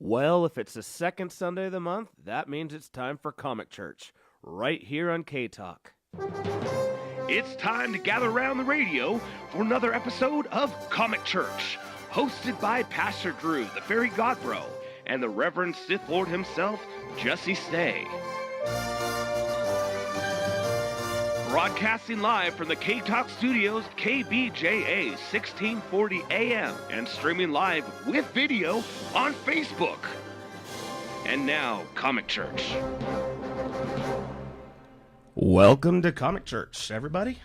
Well, if it's the second Sunday of the month, that means it's time for ComicChurch, right here on KTALK. It's time to gather around the radio for another episode of ComicChurch, hosted by Pastor Drew, the Fairy Godbro, and the Reverend Sith Lord himself, Jesse Stay. Broadcasting live from the KTALK studios, KBJA 1640 AM, and streaming live with video on Facebook. And now, ComicChurch. Welcome to ComicChurch, everybody.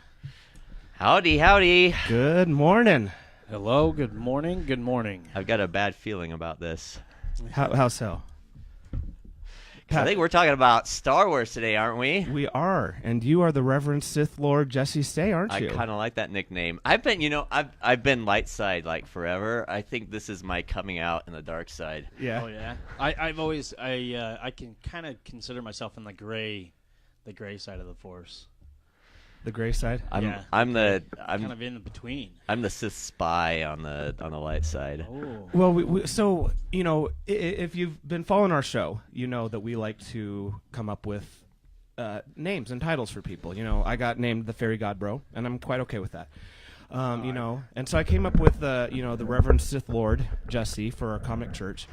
Howdy, howdy. Good morning. Hello, good morning, good morning. I've got a bad feeling about this. How so? I think we're talking about Star Wars today, aren't we? We are, and you are the Reverend Sith Lord Jesse Stay, aren't you? I kind of like that nickname. I've been light side like forever. I think this is my coming out in the dark side. Yeah. Oh yeah. I can kind of consider myself in the gray side of the Force. The gray side. I'm kind of in between. I'm the Sith spy on the light side. Oh. Well, so you know, if you've been following our show, you know that we like to come up with names and titles for people. You know, I got named the Fairy Godbro, and I'm quite okay with that. You know, and so I came up with the Reverend Sith Lord Jesse for our ComicChurch.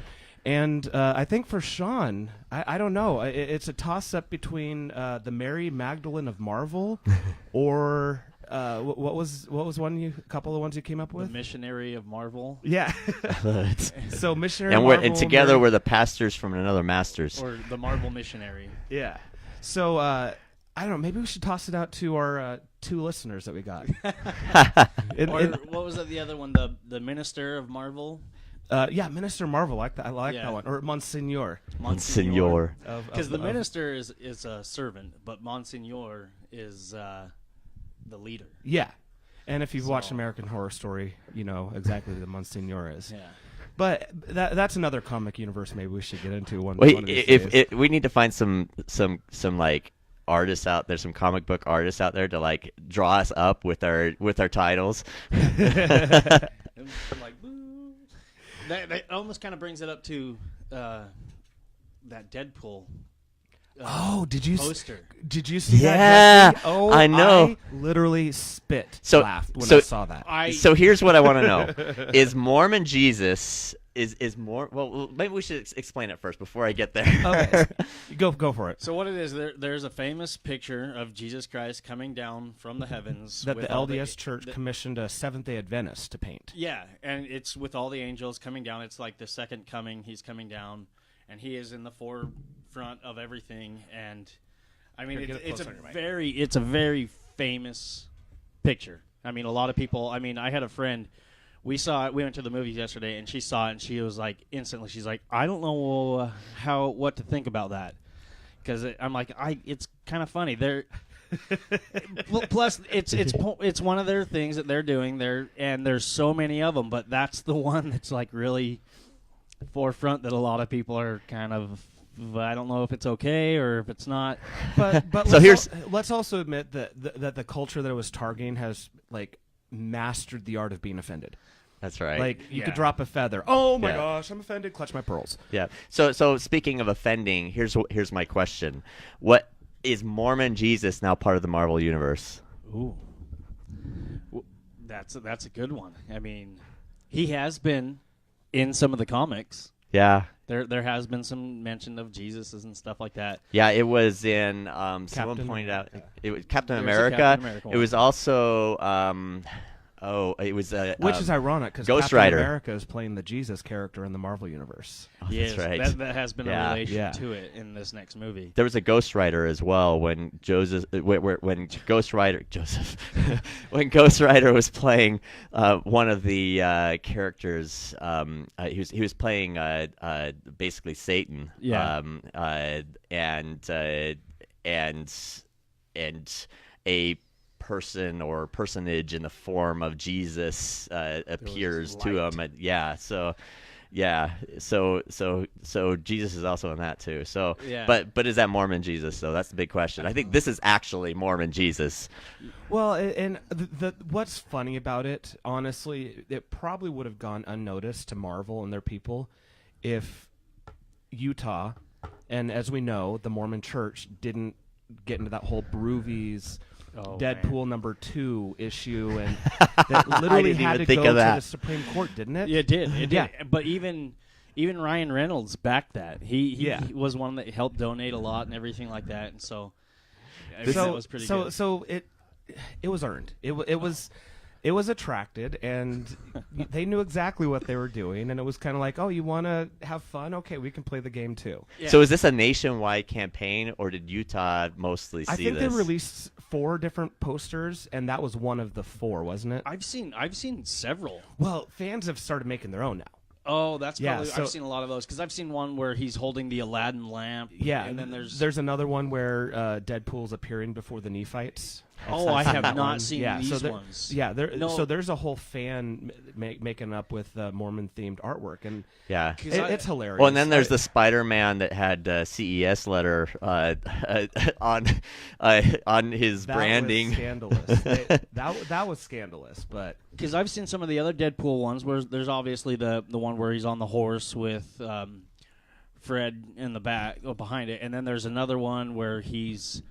And I think for Sean, I don't know. It's a toss-up between the Mary Magdalene of Marvel, or what was a couple of ones you came up with? The Missionary of Marvel. Yeah. So Missionary And of Marvel, together Mary... we're the pastors from another masters. Or the Marvel Missionary. Yeah. So I don't know. Maybe we should toss it out to our two listeners that we got. What was the other one? The Minister of Marvel. Yeah, Minister Marvel. I like that one. Or Monsignor. Monsignor. Because the minister is a servant, but Monsignor is the leader. Yeah. And if you've watched American Horror Story, you know exactly who the Monsignor is. Yeah. But that's another comic universe maybe we should get into one. Wait, one of these days. we need to find some like artists out there, some comic book artists out there to like draw us up with our titles. Like, boo. That almost kind of brings it up to that Deadpool. Did you poster? Did you see Yeah, that? Oh, I know. I literally laughed when I saw that. So here's what I want to know: is Mormon Jesus is more? Well, maybe we should explain it first before I get there. Okay, go for it. So what it is, there's a famous picture of Jesus Christ coming down from the heavens That with the LDS Church commissioned a Seventh-day Adventist to paint. Yeah, and it's with all the angels coming down. It's like the second coming. He's coming down, and he is in the forefront of everything. And I mean, it's a very famous picture. I mean, a lot of people. I mean, I had a friend. We saw it. We went to the movies yesterday, and she saw it, and she was like, instantly, she's like, I don't know what to think about that, because I'm like, it's kind of funny. Plus, it's one of their things that they're doing there, and there's so many of them, but that's the one that's like really forefront that a lot of people are kind of. I don't know if it's okay or if it's not. But so let's also admit that the culture that it was targeting has like mastered the art of being offended. That's right. Like you could drop a feather. Oh my gosh, I'm offended. Clutch my pearls. Yeah. So speaking of offending, here's my question: what is Mormon Jesus now part of the Marvel universe? Ooh, that's a good one. I mean, he has been in some of the comics. Yeah. There has been some mention of Jesus and stuff like that. Yeah, it was in. Someone pointed out it was Captain America. It was also. It was which is ironic because Ghost Captain Rider. America is playing the Jesus character in the Marvel universe. Oh, yes, that's right. That has been a relation to it in this next movie. There was a Ghost Rider as well when when Ghost Rider when Ghost Rider was playing one of the characters. He was playing basically Satan. Yeah. And a person or personage in the form of Jesus appears to him. So Jesus is also in that too. So but is that Mormon Jesus? So that's the big question. I think this is actually Mormon Jesus. Well, and what's funny about it, honestly, it probably would have gone unnoticed to Marvel and their people if Utah, and as we know, the Mormon Church didn't get into that whole Broovies Deadpool #2 issue, and that literally had to go to the Supreme Court, didn't it? Yeah, it did. It did. But even Ryan Reynolds backed that. He was one that helped donate a lot and everything like that, and so that was pretty good. So it was earned. It was attracted, and they knew exactly what they were doing, and it was kind of like, oh, you want to have fun? Okay, we can play the game too. Yeah. So is this a nationwide campaign, or did Utah mostly see this? I think they released 4 different posters, and that was one of the 4, wasn't it? I've seen several. Well, fans have started making their own now. Oh, that's probably. I've seen a lot of those because I've seen one where he's holding the Aladdin lamp. Yeah, and then there's another one where Deadpool's appearing before the Nephites. I have not seen these ones. Yeah, so there's a whole fan making up with Mormon themed artwork, and it's hilarious. Well, and then there's the Spider-Man that had CES letter on his branding. Was scandalous. that was scandalous, but because I've seen some of the other Deadpool ones where there's obviously the one where he's on the horse with Fred in the back behind it, and then there's another one where he's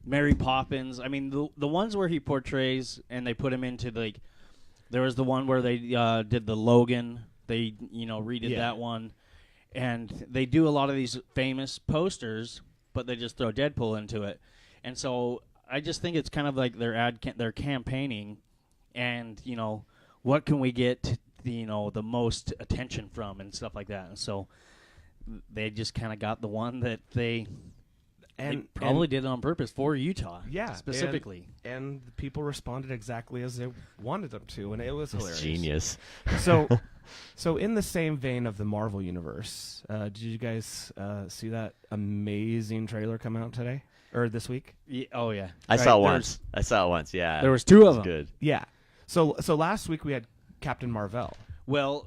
Mary Poppins. I mean, the ones where he portrays and they put him into there was the one where they did the Logan. They redid that one, and they do a lot of these famous posters, but they just throw Deadpool into it. And so I just think it's kind of like their campaigning, and what can we get the most attention from and stuff like that. And so they just kind of got the one that they probably did it on purpose for Utah, specifically. And the people responded exactly as they wanted them to, and it was hilarious. Genius. So in the same vein of the Marvel Universe, did you guys see that amazing trailer come out today? Or this week? Yeah, oh, yeah. I saw it once, yeah. There was 2 of them. Good. Yeah. So last week we had Captain Marvel. Well,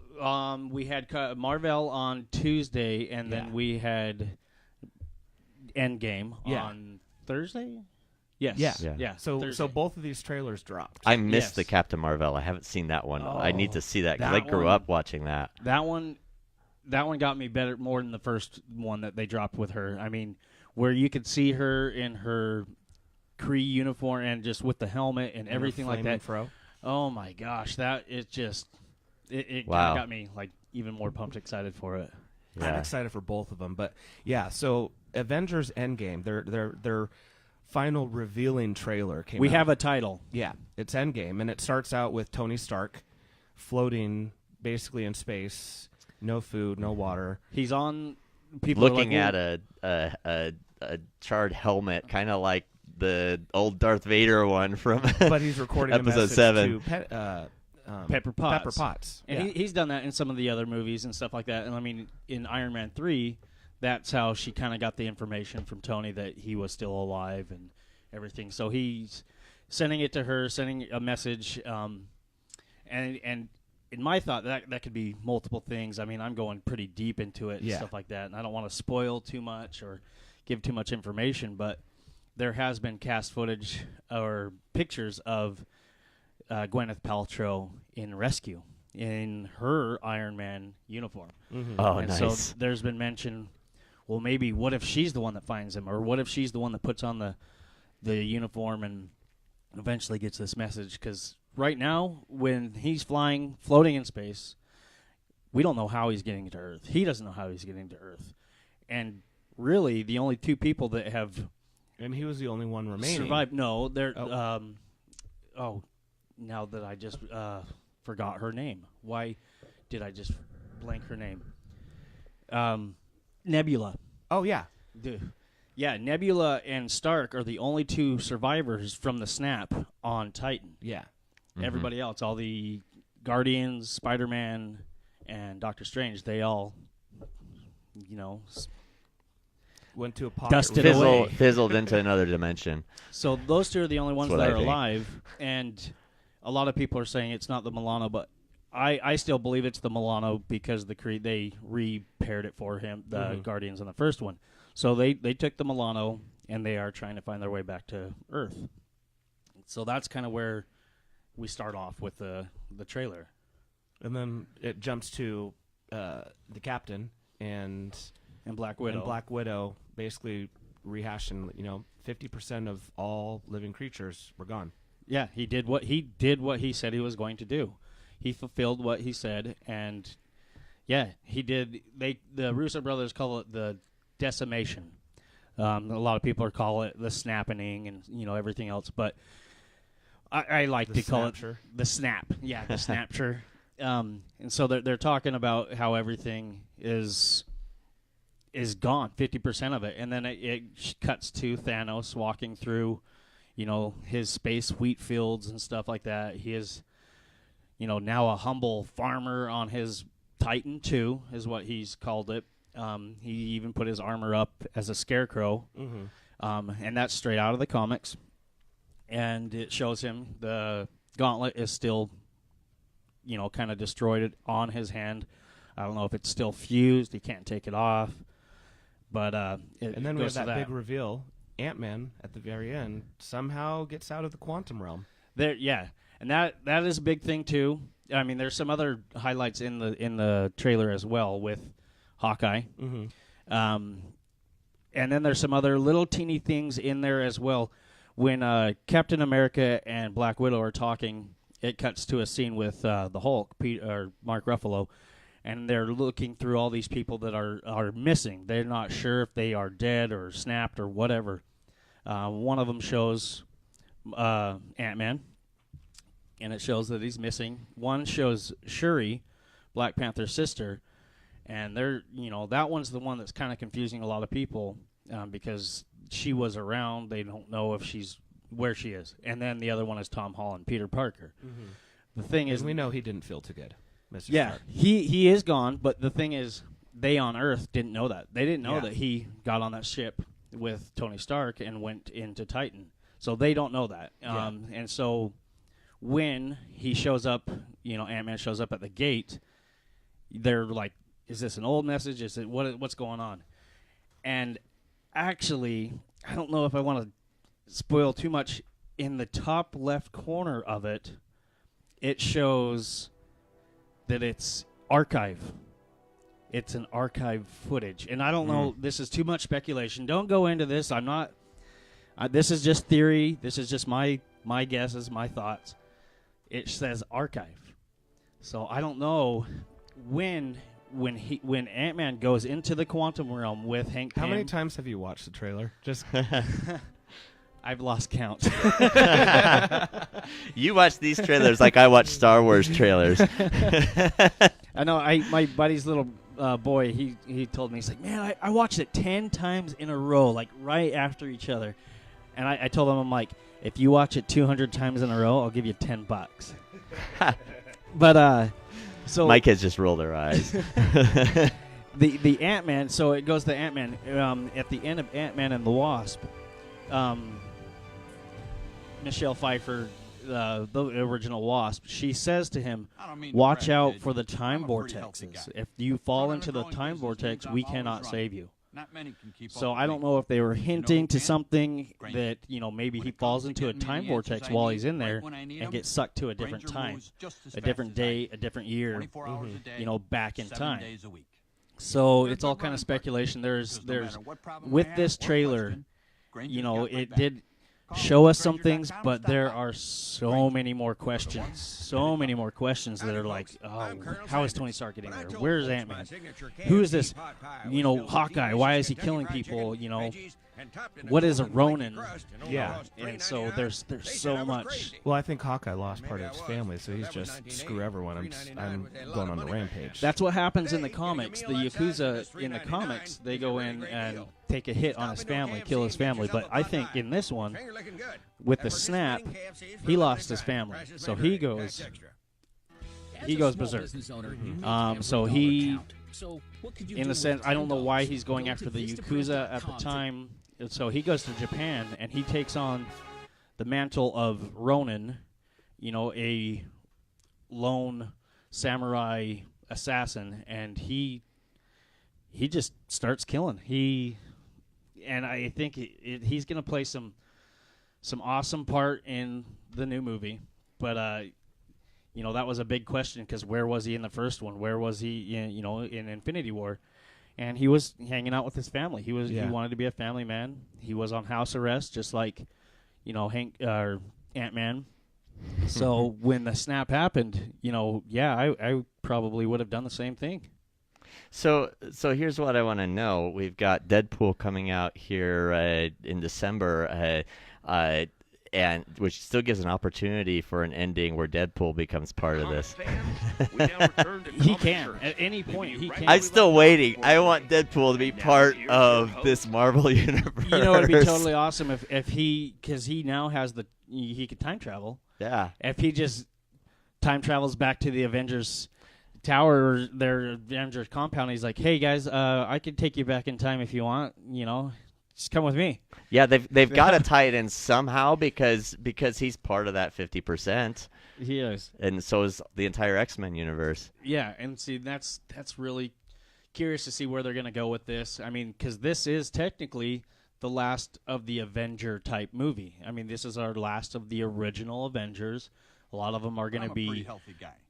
we had Marvel on Tuesday, and then we had Endgame on Thursday? Yes. Yeah. So both of these trailers dropped. I missed the Captain Marvel. I haven't seen that one. I need to see that because I grew up watching that. That one got me more than the first one that they dropped with her. I mean, where you could see her in her Kree uniform and just with the helmet and everything like that. Fro. Oh my gosh, it kind of got me even more pumped, excited for it. Yeah. I'm excited for both of them, but so Avengers Endgame, their final revealing trailer came out. We have a title. Yeah, it's Endgame, and it starts out with Tony Stark floating basically in space, no food, no water. He's on people looking at a charred helmet, kind of like the old Darth Vader one from but he's recording episode 7 to Pepper Potts. And he's done that in some of the other movies and stuff like that. And I mean, in Iron Man 3, that's how she kind of got the information from Tony that he was still alive and everything. So he's sending it to her, sending a message. And in my thought, that could be multiple things. I mean, I'm going pretty deep into it and stuff like that. And I don't want to spoil too much or give too much information. But there has been cast footage or pictures of Gwyneth Paltrow in Rescue in her Iron Man uniform. Mm-hmm. Oh, and nice. So there's been mention, well, maybe what if she's the one that finds him, or what if she's the one that puts on the uniform and eventually gets this message? Because right now, when he's floating in space, we don't know how he's getting to Earth. He doesn't know how he's getting to Earth. And really, the only 2 people that have... And he was the only one remaining. Survived. No, they're... now that I just forgot her name. Why did I just blank her name? Nebula. Oh, yeah. Yeah, Nebula and Stark are the only 2 survivors from the snap on Titan. Yeah. Mm-hmm. Everybody else, all the Guardians, Spider-Man, and Doctor Strange, they all, went to a pocket. Fizzled into another dimension. So those 2 are the only ones that are alive, and a lot of people are saying it's not the Milano, but I still believe it's the Milano because they repaired it for him, the Guardians on the first one. So they took the Milano, and they are trying to find their way back to Earth. So that's kind of where we start off with the trailer. And then it jumps to the captain, and And Black Widow. And Black Widow basically rehashing, 50% of all living creatures were gone. Yeah, he did what he said he was going to do. He fulfilled what he said, and yeah, he did. The Russo brothers call it the decimation. A lot of people call it the snapping and everything else, but I like to call it the snap. Yeah, the snapture. And so they're talking about how everything is gone, 50% of it, and then it cuts to Thanos walking through, his space wheat fields and stuff like that. He is, now a humble farmer on his Titan 2 is what he's called it. He even put his armor up as a scarecrow, and that's straight out of the comics. And it shows him the gauntlet is still, kind of destroyed on his hand. I don't know if it's still fused. He can't take it off. But and then we have that big reveal. Ant-Man at the very end somehow gets out of the quantum realm. And that is a big thing too. I mean, there's some other highlights in the trailer as well with Hawkeye. And then there's some other little teeny things in there as well. When Captain America and Black Widow are talking, it cuts to a scene with the Hulk, Mark Ruffalo, and they're looking through all these people that are missing. They're not sure if they are dead or snapped or whatever. One of them shows Ant-Man, and it shows that he's missing. One shows Shuri, Black Panther's sister, and they're that one's the one that's kind of confusing a lot of people because she was around. They don't know if where she is. And then the other one is Tom Holland, Peter Parker. The thing is, we know he didn't feel too good. Mr. Yeah, Stark. he is gone, but the thing is, they on Earth didn't know that. They didn't know that he got on that ship with Tony Stark and went into Titan. So they don't know that. And so when he shows up, Ant-Man shows up at the gate, they're like, is this an old message? Is it what's going on? And actually, I don't know if I want to spoil too much. In the top left corner of it, it shows that it's archive. It's an archive footage. And I don't know, this is too much speculation. Don't go into this. I'm not, this is just theory. This is just my guesses, my thoughts. It says archive. So I don't know when Ant-Man goes into the quantum realm with Hank Pym. How many times have you watched the trailer? Just I've lost count. You watch these trailers like I watch Star Wars trailers. I know. My buddy's little boy, he told me, he's like, man, I watched it 10 times in a row, like right after each other. And I told him, I'm like, if you watch it 200 times in a row, I'll give you $10. But so my kids just roll their eyes. the Ant-Man. So it goes to Ant-Man at the end of Ant-Man and the Wasp. Michelle Pfeiffer, the original Wasp, she says to him, watch out for the time vortexes. If you fall into the time vortex, we cannot save you. So I don't know if they were hinting to something that, maybe he falls into a time vortex while he's in there and gets sucked to a different time, a different day, a different year, back in time. So it's all kind of speculation. There's with this trailer, it did show us some things, but there are so many more questions. That are like, oh, how is Tony Stark getting there? Where's Ant-Man? Who is this, Hawkeye? Why is he killing people? What is a Ronin? Yeah. And so there's so much. Well, I think Hawkeye lost part of his family, so he's just, screw everyone. I'm going on the rampage. That's what happens in the comics. The Yakuza in the comics, they go in and take a hit on his family, kill his family. But I think in this one, with the snap, he lost his family. So he goes berserk. So he, in a sense, I don't know why he's going after the Yakuza at the time. So he goes to Japan, and he takes on the mantle of Ronin, a lone samurai assassin, and he just starts killing. And I think he's going to play some awesome part in the new movie. But, that was a big question because where was he in the first one? Where was he, in Infinity War? and he was hanging out with his family. He wanted to be a family man. He was on house arrest, just like, Ant-Man. So when the snap happened, I probably would have done the same thing. So here's what I want to know. We've got Deadpool coming out here in December, and which still gives an opportunity for an ending where Deadpool becomes part of this. He can at any point. He can. I'm still waiting. I want Deadpool to be part of this Marvel universe. You know, it'd be totally awesome if he, because he now has he could time travel. Yeah. If he just time travels back to the Avengers Tower, or their Avengers compound, he's like, "Hey guys, I could take you back in time if you want. Just come with me." Yeah, they've got to tie it in somehow because he's part of that 50%. He is, and so is the entire X-Men universe. Yeah, and see, that's really curious to see where they're going to go with this. I mean, because this is technically the last of the Avenger type movie. I mean, this is our last of the original Avengers. A lot of them are going to be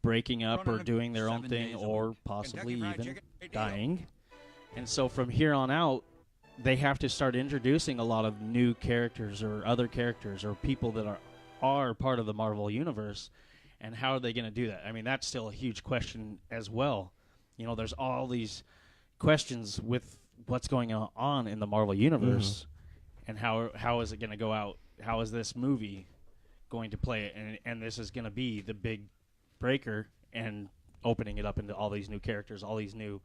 breaking up or doing their own thing, or possibly even dying. And so from here on out, they have to start introducing a lot of new characters or other characters or people that are part of the Marvel universe. And how are they going to do that? I mean, that's still a huge question as well. There's all these questions with what's going on in the Marvel universe, and how is it going to go out? How is this movie going to play it? And this is going to be the big breaker and opening it up into all these new characters, all these new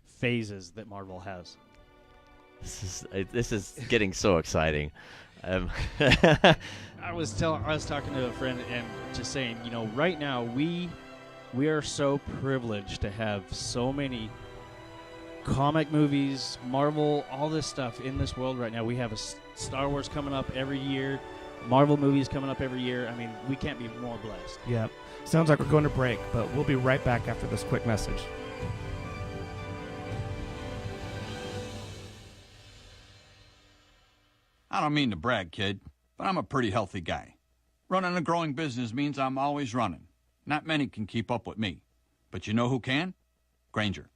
phases that Marvel has. This is getting so exciting. I was talking to a friend and just saying, right now we are so privileged to have so many comic movies, Marvel, all this stuff in this world right now. We have a Star Wars coming up every year, Marvel movies coming up every year. I mean, we can't be more blessed. Yeah. Sounds like we're going to break, but we'll be right back after this quick message. I don't mean to brag, kid, but I'm a pretty healthy guy. Running a growing business means I'm always running. Not many can keep up with me. But you know who can? Grainger.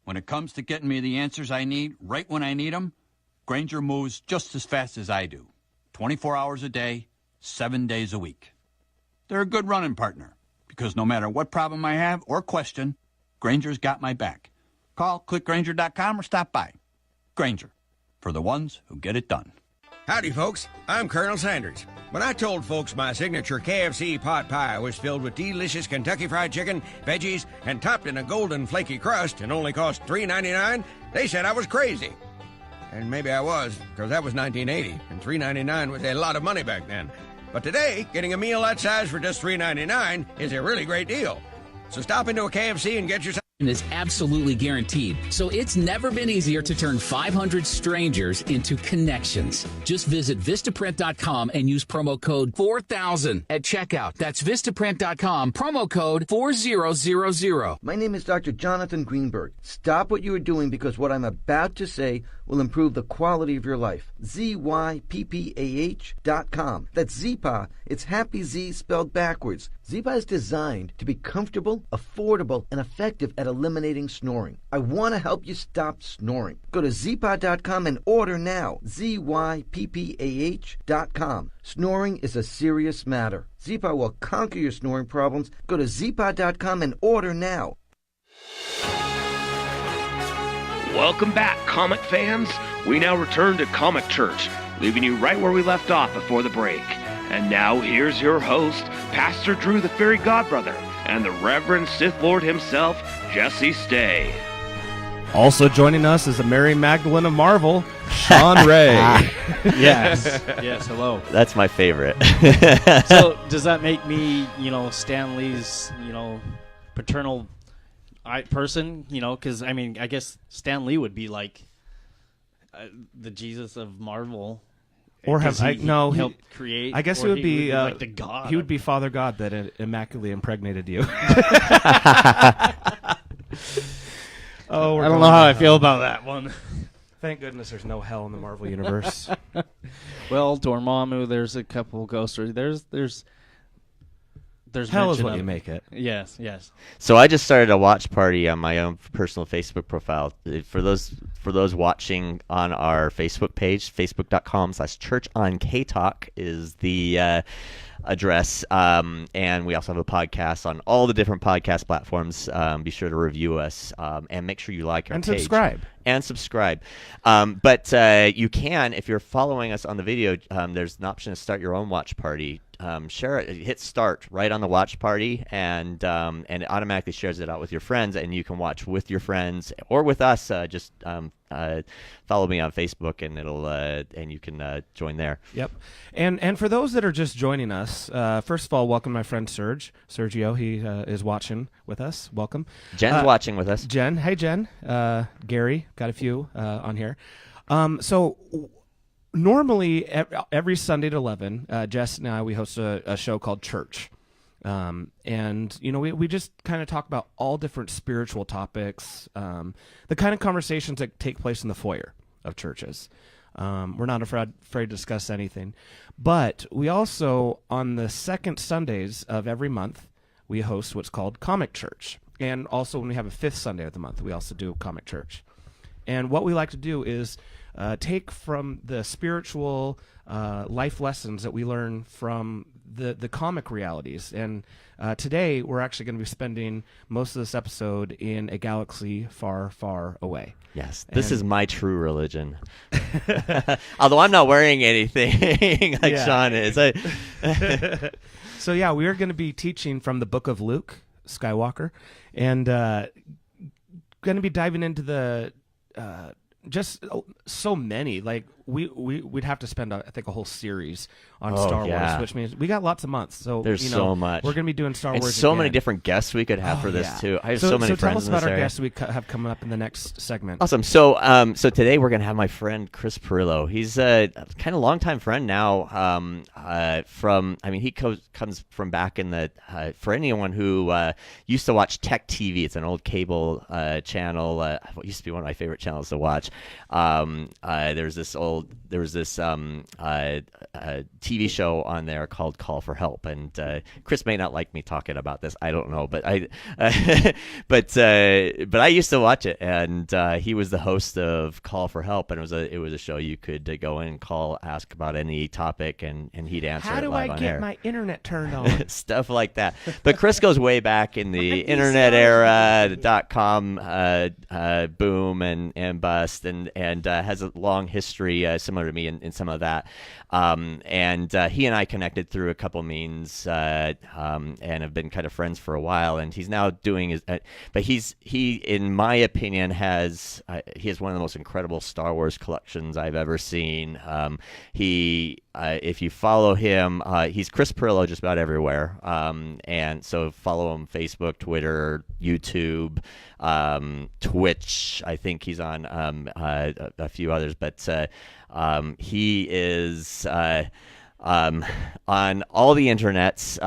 When it comes to getting me the answers I need right when I need them, Grainger moves just as fast as I do. 24 hours a day, 7 days a week. They're a good running partner, because no matter what problem I have or question, Grainger's got my back. Call clickgrainger.com or stop by. Grainger, for the ones who get it done. Howdy, folks. I'm Colonel Sanders. When I told folks my signature KFC pot pie was filled with delicious Kentucky Fried Chicken, veggies, and topped in a golden flaky crust and only cost $3.99, they said I was crazy. And maybe I was, because that was 1980, and $3.99 was a lot of money back then. But today, getting a meal that size for just $3.99 is a really great deal. So stop into a KFC and get yourself... is absolutely guaranteed, so it's never been easier to turn 500 strangers into connections. Just visit Vistaprint.com and use promo code 4000 at checkout. That's Vistaprint.com, promo code 4000. My name is Dr. Jonathan Greenberg. Stop what you are doing, because what I'm about to say will improve the quality of your life. ZYPPAH.com. That's ZPA. It's Happy Z spelled backwards. ZPA is designed to be comfortable, affordable, and effective at eliminating snoring. I want to help you stop snoring. Go to ZPA.com and order now. ZYPPAH.com. Snoring is a serious matter. ZPA will conquer your snoring problems. Go to ZPA.com and order now. Welcome back, comic fans. We now return to Comic.Church, leaving you right where we left off before the break. And now here's your host, Pastor Drew the Fairy Godbrother, and the Reverend Sith Lord himself, Jesse Stay. Also joining us is the Mary Magdalene of Marvel, Sean Ray. Yes, hello. That's my favorite. So does that make me, Stan Lee's, paternal person? Because, I mean, I guess Stan Lee would be like the Jesus of Marvel. Or have helped create? I guess it would be like the God. He would be Father God that immaculately impregnated you. Oh, I don't know how I feel about that one. Thank goodness there's no hell in the Marvel universe. Well, Dormammu, there's a couple ghost stories. There's there's hell is mention what of you make it. Yes. So I just started a watch party on my own personal Facebook profile. For those watching on our Facebook page, facebook.com/church on KTALK is the address. And we also have a podcast on all the different podcast platforms. Be sure to review us and make sure you like our and page. subscribe. But you can, if you're following us on the video, there's an option to start your own watch party. Share it, hit start right on the watch party, and it automatically shares it out with your friends, and you can watch with your friends or with us. Just follow me on Facebook, and it'll and you can join there. Yep. And for those that are just joining us, first of all, welcome my friend Sergio. He is watching with us. Welcome. Jen's watching with us. Jen, hey Jen. Gary, got a few on here. So normally every Sunday at 11, Jess and I, we host a show called Church. And we just kind of talk about all different spiritual topics, the kind of conversations that take place in the foyer of churches. We're not afraid to discuss anything, but we also, on the second Sundays of every month, we host what's called Comic.Church. And also when we have a fifth Sunday of the month, we also do Comic.Church. And what we like to do is take from the spiritual life lessons that we learn from the comic realities. And today we're actually going to be spending most of this episode in a galaxy far, far away. Yes, this is my true religion. Although I'm not wearing anything like Sean is. So yeah, we are going to be teaching from the book of Luke Skywalker, and going to be diving into the just so many. Like we'd have to spend I think a whole series on Star Wars, which means we got lots of months. So there's so much. We're going to be doing Star and Wars. So again. many different guests we could have for this too. I have so many friends. So tell us in about this our area. guests we have coming up in the next segment. Awesome. So today we're going to have my friend Chris Pirillo. He's a kind of longtime friend now. He comes from back in the for anyone who used to watch Tech TV. It's an old cable channel. What used to be one of my favorite channels to watch. There was this TV show on there called Call for Help, and Chris may not like me talking about this. I don't know, but but I used to watch it, and he was the host of Call for Help, and it was a show you could go in and call, ask about any topic, and he'd answer. How it do live I on get air. my internet turned on? Stuff like that. But Chris goes way back in the internet era, the .com boom and bust, and has a long history similar to me in some of that. And he and I connected through a couple means and have been kind of friends for a while. And he's now doing his, but he in my opinion has one of the most incredible Star Wars collections I've ever seen. If you follow him, he's Chris Pirillo just about everywhere. And so follow him Facebook, Twitter, YouTube, Twitch. I think he's on a few others, but he is on all the internets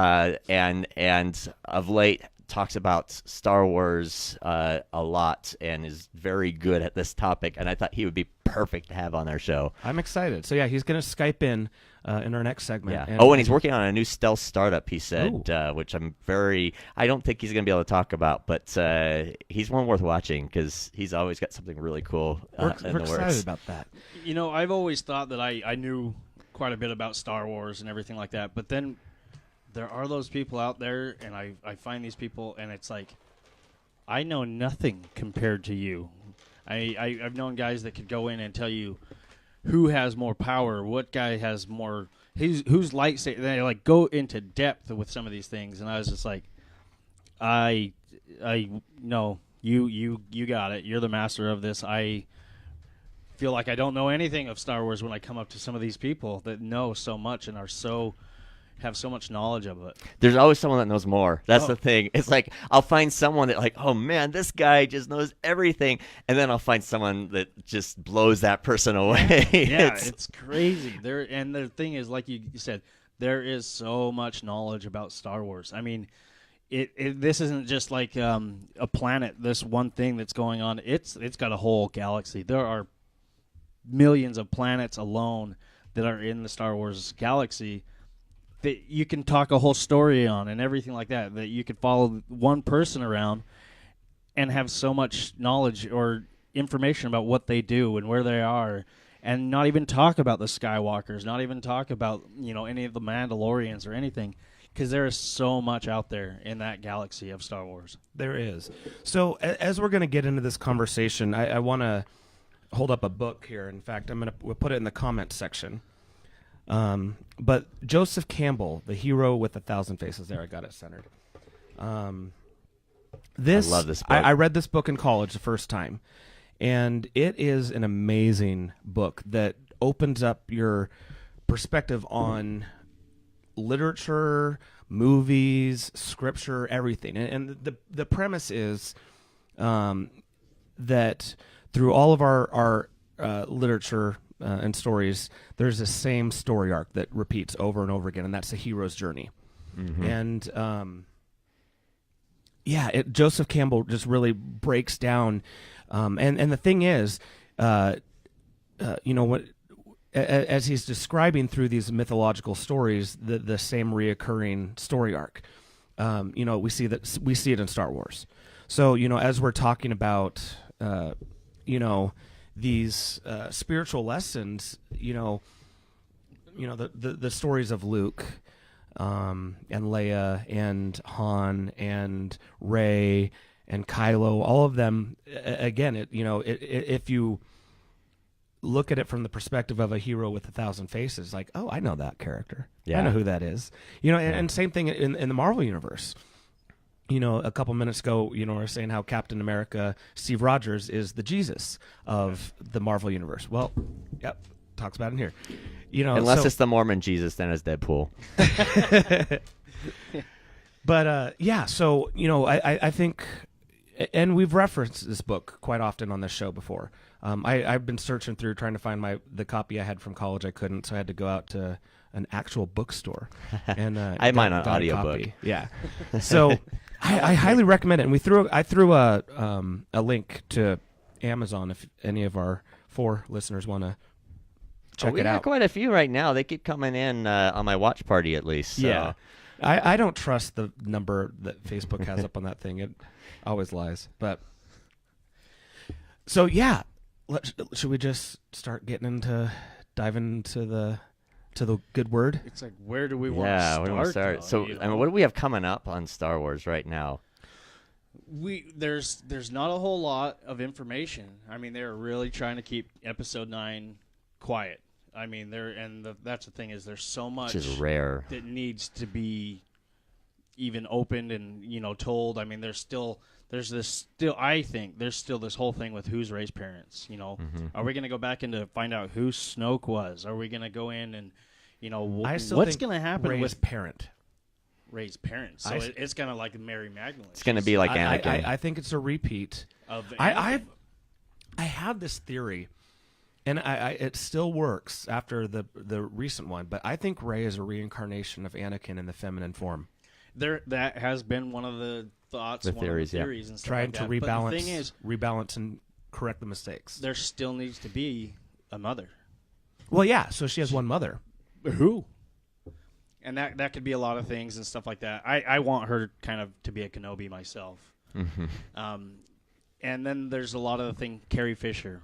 and of late talks about Star Wars a lot and is very good at this topic, and I thought he would be perfect to have on our show. I'm excited. So yeah, he's going to Skype in our next segment. Yeah. And and he's working on a new stealth startup, he said, which I don't think he's going to be able to talk about, but he's one worth watching because he's always got something really cool we're in the works. excited about that. I've always thought that I knew quite a bit about Star Wars and everything like that, but then there are those people out there, and I find these people, and it's like, I know nothing compared to you. I've known guys that could go in and tell you who has more power, what guy has more, who's lightsaber. They like go into depth with some of these things, and I was just like, I no, you got it. You're the master of this. I feel like I don't know anything of Star Wars when I come up to some of these people that know so much and have so much knowledge of it. There's always someone that knows more. That's the thing. It's like I'll find someone that like, oh man, this guy just knows everything, and then I'll find someone that just blows that person away. Yeah, it's crazy. And the thing is, like you said, there is so much knowledge about Star Wars. I mean, this isn't just like a planet, this one thing that's going on. It's got a whole galaxy. There are millions of planets alone that are in the Star Wars galaxy. that you can talk a whole story on and everything like that, that you could follow one person around and have so much knowledge or information about what they do and where they are, and not even talk about the Skywalkers, not even talk about, any of the Mandalorians or anything, because there is so much out there in that galaxy of Star Wars. There is. So as we're going to get into this conversation, I want to hold up a book here. In fact, we'll put it in the comments section. But Joseph Campbell, The Hero with 1,000 Faces. There, I got it centered. I love this book. I read this book in college the first time, and it is an amazing book that opens up your perspective on literature, movies, scripture, everything. And the premise is that through all of our literature and stories, there's the same story arc that repeats over and over again, and that's the hero's journey. Mm-hmm. And Joseph Campbell just really breaks down. And the thing is, what as he's describing through these mythological stories, the same reoccurring story arc. We see it in Star Wars. So as we're talking about, these spiritual lessons, the stories of Luke and Leia and Han and Rey and Kylo, all of them. Again, if you look at it from the perspective of a hero with 1,000 faces, like, oh, I know that character. Yeah. I know who that is. And same thing in the Marvel universe. A couple minutes ago, we're saying how Captain America, Steve Rogers, is the Jesus of the Marvel universe. Well, yep, talks about it in here. Unless it's the Mormon Jesus, then it's Deadpool. But I think, and we've referenced this book quite often on this show before. I've been searching through trying to find the copy I had from college. I couldn't, so I had to go out to an actual bookstore. And I had mine on audiobook. Yeah. So I highly recommend it. And I threw a link to Amazon if any of our 4 listeners want to check it out. We got quite a few right now. They keep coming in on my watch party at least. So. Yeah. I don't trust the number that Facebook has up on that thing. It always lies. But so yeah, should we just start diving into the good word? It's like, where do we want to start? Yeah, where do we start? Though, so, what do we have coming up on Star Wars right now? There's not a whole lot of information. I mean, they're really trying to keep Episode 9 quiet. I mean, that's the thing, is there's so much which is rare that needs to be even opened and told. I mean, I think there's still this whole thing with who's Rey's parents. Mm-hmm. Are we going to go back into find out who Snoke was? Are we going to go in and what's going to happen Rey's with Rey's parents? So it's kind of like Mary Magdalene. It's going to be like Anakin. I think it's a repeat of. I have this theory. And it still works after the recent one, but I think Rey is a reincarnation of Anakin in the feminine form. That has been one of the thoughts, theories, and stuff trying like to that. rebalance, But the thing is, rebalance and correct the mistakes. There still needs to be a mother. Well, yeah, so she has one mother. Who? And that could be a lot of things and stuff like that. I want her kind of to be a Kenobi myself. Mm-hmm. And then there's a lot of the thing, Carrie Fisher.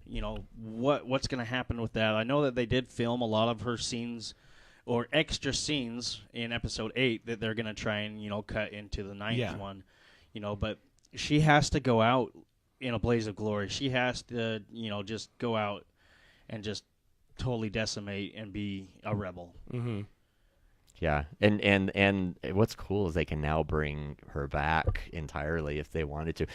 What's going to happen with that? I know that they did film a lot of her scenes or extra scenes in Episode 8 that they're going to try and cut into the 9th one. But she has to go out in a blaze of glory. She has to just go out and just totally decimate and be a rebel. Mm-hmm. Yeah, and what's cool is they can now bring her back entirely if they wanted to.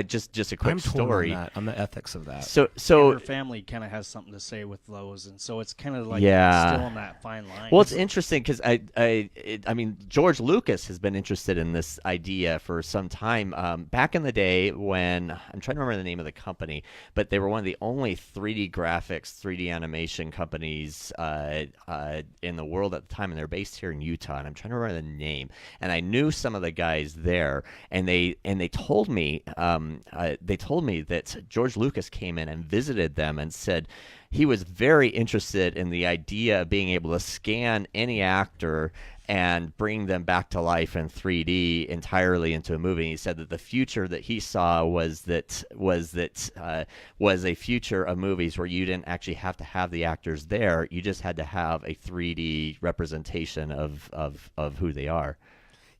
Just a quick story on the ethics of that. So and her family kind of has something to say with those, and so it's kind of like still on that fine line. Well, it's interesting because I mean George Lucas has been interested in this idea for some time. Back in the day when I'm trying to remember the name of the company, but they were one of the only 3D graphics, 3D animation companies in the world at the time, and they're based here in Utah, and I'm trying to remember the name. And I knew some of the guys there, and they told me that George Lucas came in and visited them and said he was very interested in the idea of being able to scan any actor and bring them back to life in 3D entirely into a movie. And he said that the future that he saw was a future of movies where you didn't actually have to have the actors there. You just had to have a 3D representation of who they are.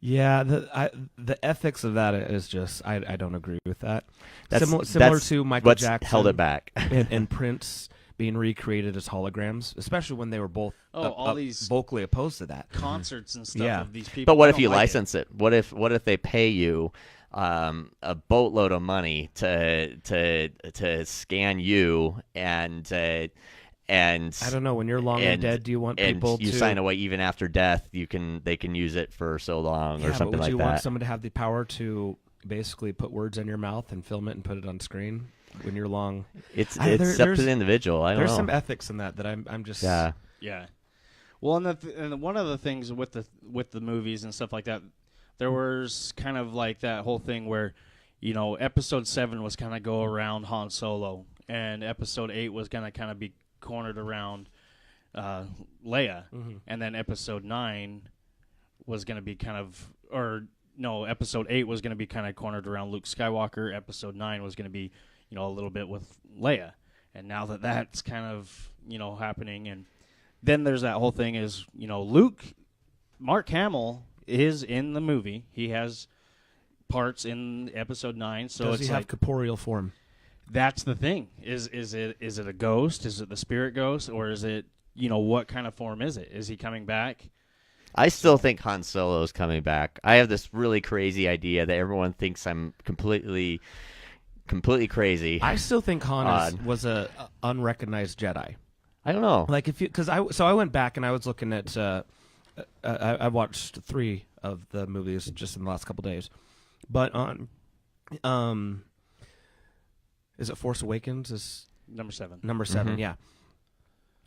Yeah, the ethics of that is just I don't agree with that. Similar to Michael Jackson held it back and Prince being recreated as holograms, especially when they were both all these vocally opposed to that. Concerts and stuff of these people. But what if you license it? What if they pay you a boatload of money to scan you and I don't know, when you're long and dead, do you want people you to sign away even after death? They can use it for so long or something like that. Would you want someone to have the power to basically put words in your mouth and film it and put it on screen when you're long? It's up to the individual. I don't know. There's some ethics in that I'm just yeah. Well, and one of the things with the movies and stuff like that, there was kind of like that whole thing where, Episode 7 was kind of go around Han Solo, and Episode 8 was going to kind of be cornered around Leia, and then Episode 9 was going to be Episode 8 was going to be kind of cornered around Luke Skywalker. Episode 9 was going to be, a little bit with Leia, and now that's kind of happening, and then there's that whole thing is Mark Hamill is in the movie. He has parts in Episode 9, so does he have corporeal form? That's the thing. Is it a ghost? Is it the spirit ghost, or is it what kind of form is it? Is he coming back? I still think Han Solo is coming back. I have this really crazy idea that everyone thinks I'm completely crazy. I still think Han was a unrecognized Jedi. I don't know. I went back and I was looking at I watched 3 of the movies just in the last couple days, but on is it Force Awakens? Is number 7? Number 7, yeah.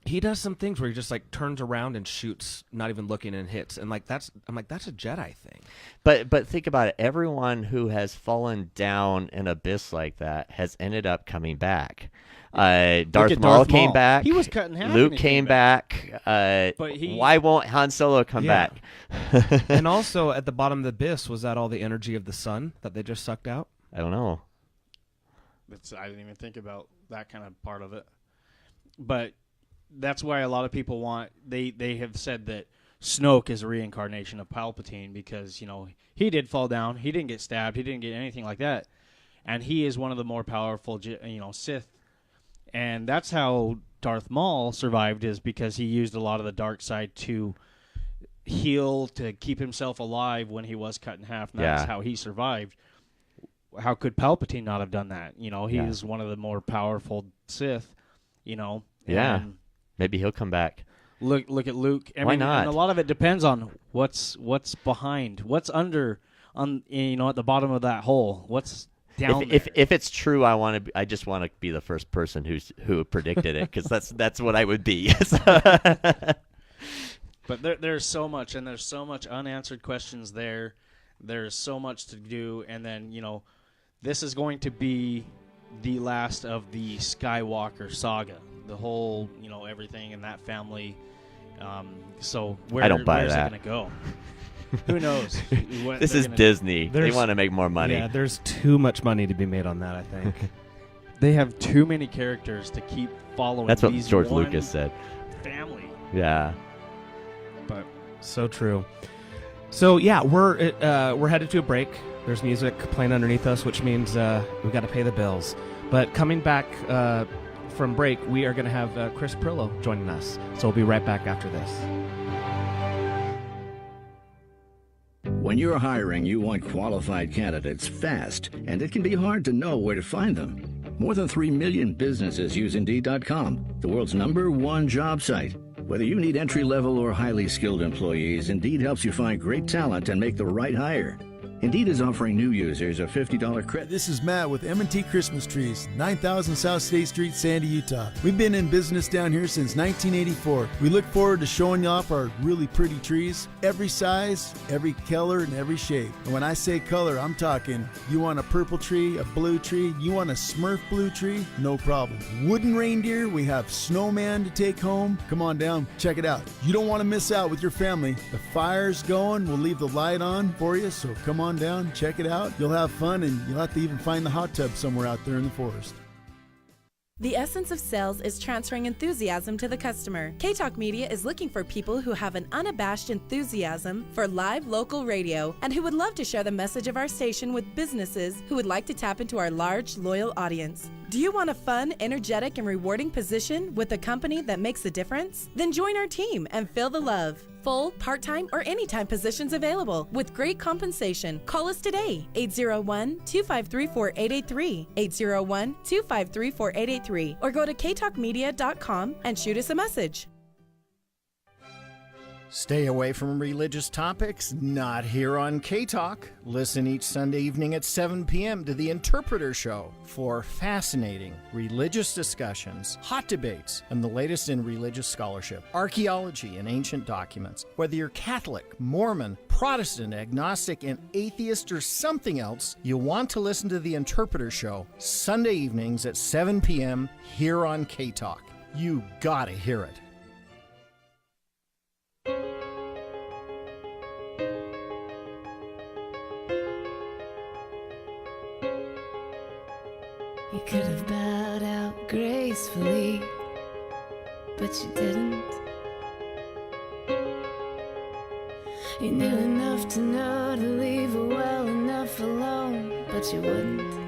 He does some things where he just turns around and shoots, not even looking, and hits, and that's a Jedi thing. But think about it. Everyone who has fallen down an abyss like that has ended up coming back. Darth Maul came back. He was cut in half. Luke came back. Why won't Han Solo come back? And also, at the bottom of the abyss, was that all the energy of the sun that they just sucked out? I don't know. I didn't even think about that kind of part of it. But that's why a lot of people they have said that Snoke is a reincarnation of Palpatine because, he did fall down. He didn't get stabbed. He didn't get anything like that. And he is one of the more powerful, Sith. And that's how Darth Maul survived, is because he used a lot of the dark side to heal, to keep himself alive when he was cut in half. And that's how he survived. How could Palpatine not have done that? He is one of the more powerful Sith, Yeah. Maybe he'll come back. Look at Luke. Why not? And a lot of it depends on what's behind, what's under, at the bottom of that hole. What's down there. If it's true, I just want to be the first person who predicted it, because that's what I would be. But there's so much, and there's so much unanswered questions there. There's so much to do, and then this is going to be the last of the Skywalker saga. The whole, everything in that family. So where's it going to go? Who knows? This is Disney. They want to make more money. Yeah, there's too much money to be made on that, I think. They have too many characters to keep following. That's what George Lucas said. Family. Yeah. But so true. So yeah, we're headed to a break. There's music playing underneath us, which means we've got to pay the bills. But coming back from break, we are going to have Chris Pirillo joining us. So we'll be right back after this. When you're hiring, you want qualified candidates fast, and it can be hard to know where to find them. More than 3 million businesses use Indeed.com, the world's #1 job site. Whether you need entry-level or highly skilled employees, Indeed helps you find great talent and make the right hire. Indeed is offering new users a $50 credit. This is Matt with M&T Christmas Trees, 9000 South State Street, Sandy, Utah. We've been in business down here since 1984. We look forward to showing you off our really pretty trees, every size, every color, and every shape. And when I say color, I'm talking, you want a purple tree, a blue tree, you want a Smurf blue tree? No problem. Wooden reindeer, we have snowman to take home. Come on down, check it out. You don't want to miss out with your family. The fire's going, we'll leave the light on for you, so come on down, check it out. You'll have fun, and you'll have to even find the hot tub somewhere out there in the forest. The essence of sales is transferring enthusiasm to the customer. KTALK Media is looking for people who have an unabashed enthusiasm for live local radio and who would love to share the message of our station with businesses who would like to tap into our large, loyal audience. Do you want a fun, energetic, and rewarding position with a company that makes a difference? Then join our team and feel the love. Full, part-time, or anytime positions available with great compensation. Call us today, 801-253-4883, 801-253-4883, or go to ktalkmedia.com and shoot us a message. Stay away from religious topics? Not here on KTALK. Listen each Sunday evening at 7 p.m. to The Interpreter Show for fascinating religious discussions, hot debates, and the latest in religious scholarship, archaeology, and ancient documents. Whether you're Catholic, Mormon, Protestant, agnostic, and atheist, or something else, you'll want to listen to The Interpreter Show Sunday evenings at 7 p.m. here on KTALK. You gotta hear it. You could have bowed out gracefully, but you didn't. You knew enough to know to leave her well enough alone, but you wouldn't.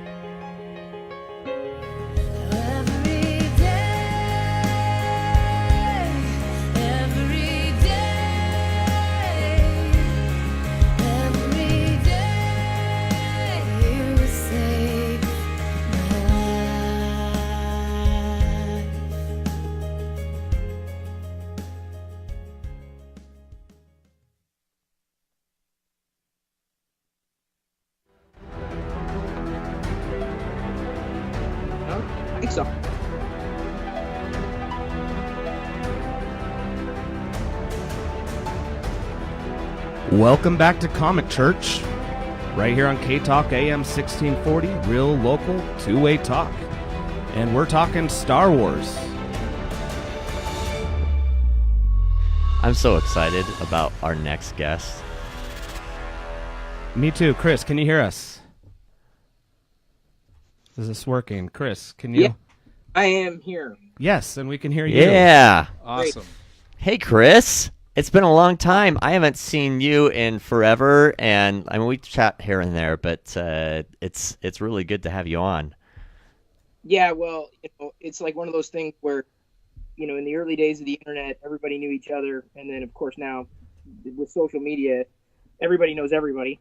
Welcome back to Comic.Church, right here on KTALK AM 1640, real local, two-way talk. And we're talking Star Wars. I'm so excited about our next guest. Me too. Chris, can you hear us? Is this working? Chris, can you? Yeah, I am here. Yes, and we can hear you. Yeah. Awesome. Great. Hey, Chris. It's been a long time. I haven't seen you in forever, and I mean we chat here and there, but it's really good to have you on. Yeah, well, it's like one of those things where, in the early days of the internet, everybody knew each other, and then of course now with social media, everybody knows everybody.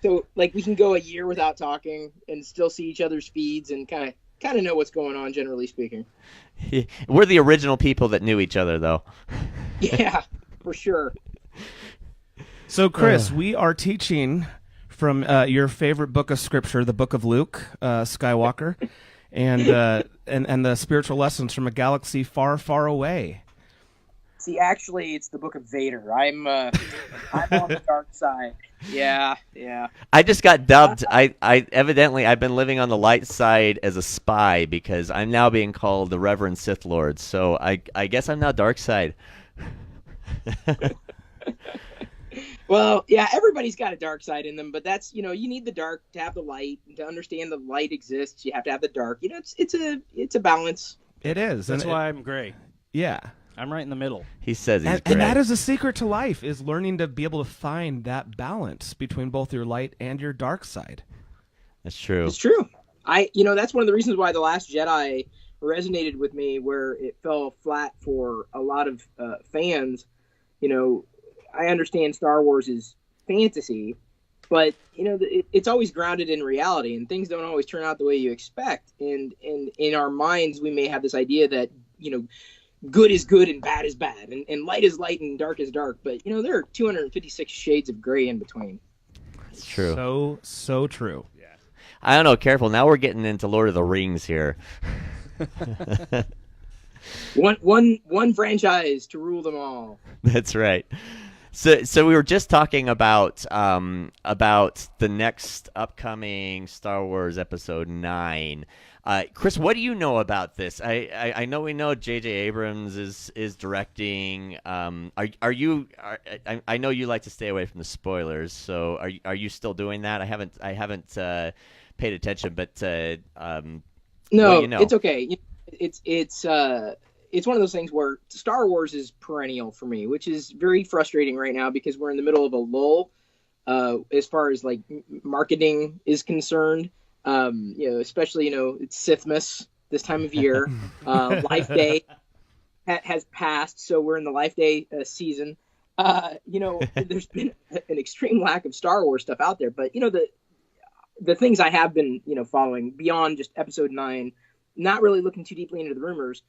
So like we can go a year without talking and still see each other's feeds and kind of know what's going on, generally speaking. We're the original people that knew each other, though. Yeah, for sure. So, Chris, we are teaching from your favorite book of scripture, the Book of Luke, Skywalker, and the spiritual lessons from a galaxy far, far away. See, actually, it's the Book of Vader. I'm on the dark side. Yeah. I just got dubbed. I evidently I've been living on the light side as a spy because I'm now being called the Reverend Sith Lord. So I guess I'm now dark side. Well, yeah, everybody's got a dark side in them, but that's, you need the dark to have the light, and to understand the light exists, you have to have the dark. It's a balance. It is. That's why I'm gray. Yeah. I'm right in the middle. He says he's and that is a secret to life, is learning to be able to find that balance between both your light and your dark side. That's true. It's true. That's one of the reasons why The Last Jedi resonated with me, where it fell flat for a lot of fans. I understand Star Wars is fantasy, but it's always grounded in reality, and things don't always turn out the way you expect. And in our minds, we may have this idea that good is good and bad is bad, and light is light and dark is dark. But there are 256 shades of gray in between. It's true. So true. Yeah. I don't know. Careful. Now we're getting into Lord of the Rings here. One franchise to rule them all. That's right. So we were just talking about the next upcoming Star Wars Episode 9. Chris, what do you know about this? I know we know J.J. Abrams is directing. Are you? I know you like to stay away from the spoilers. So are you still doing that? I haven't paid attention, but no, you know? It's okay. It's one of those things where Star Wars is perennial for me, which is very frustrating right now because we're in the middle of a lull as far as like marketing is concerned. Especially it's Sithmas this time of year. Life Day has passed, so we're in the Life Day season. There's been an extreme lack of Star Wars stuff out there, but the things I have been following beyond just Episode 9, not really looking too deeply into the rumors.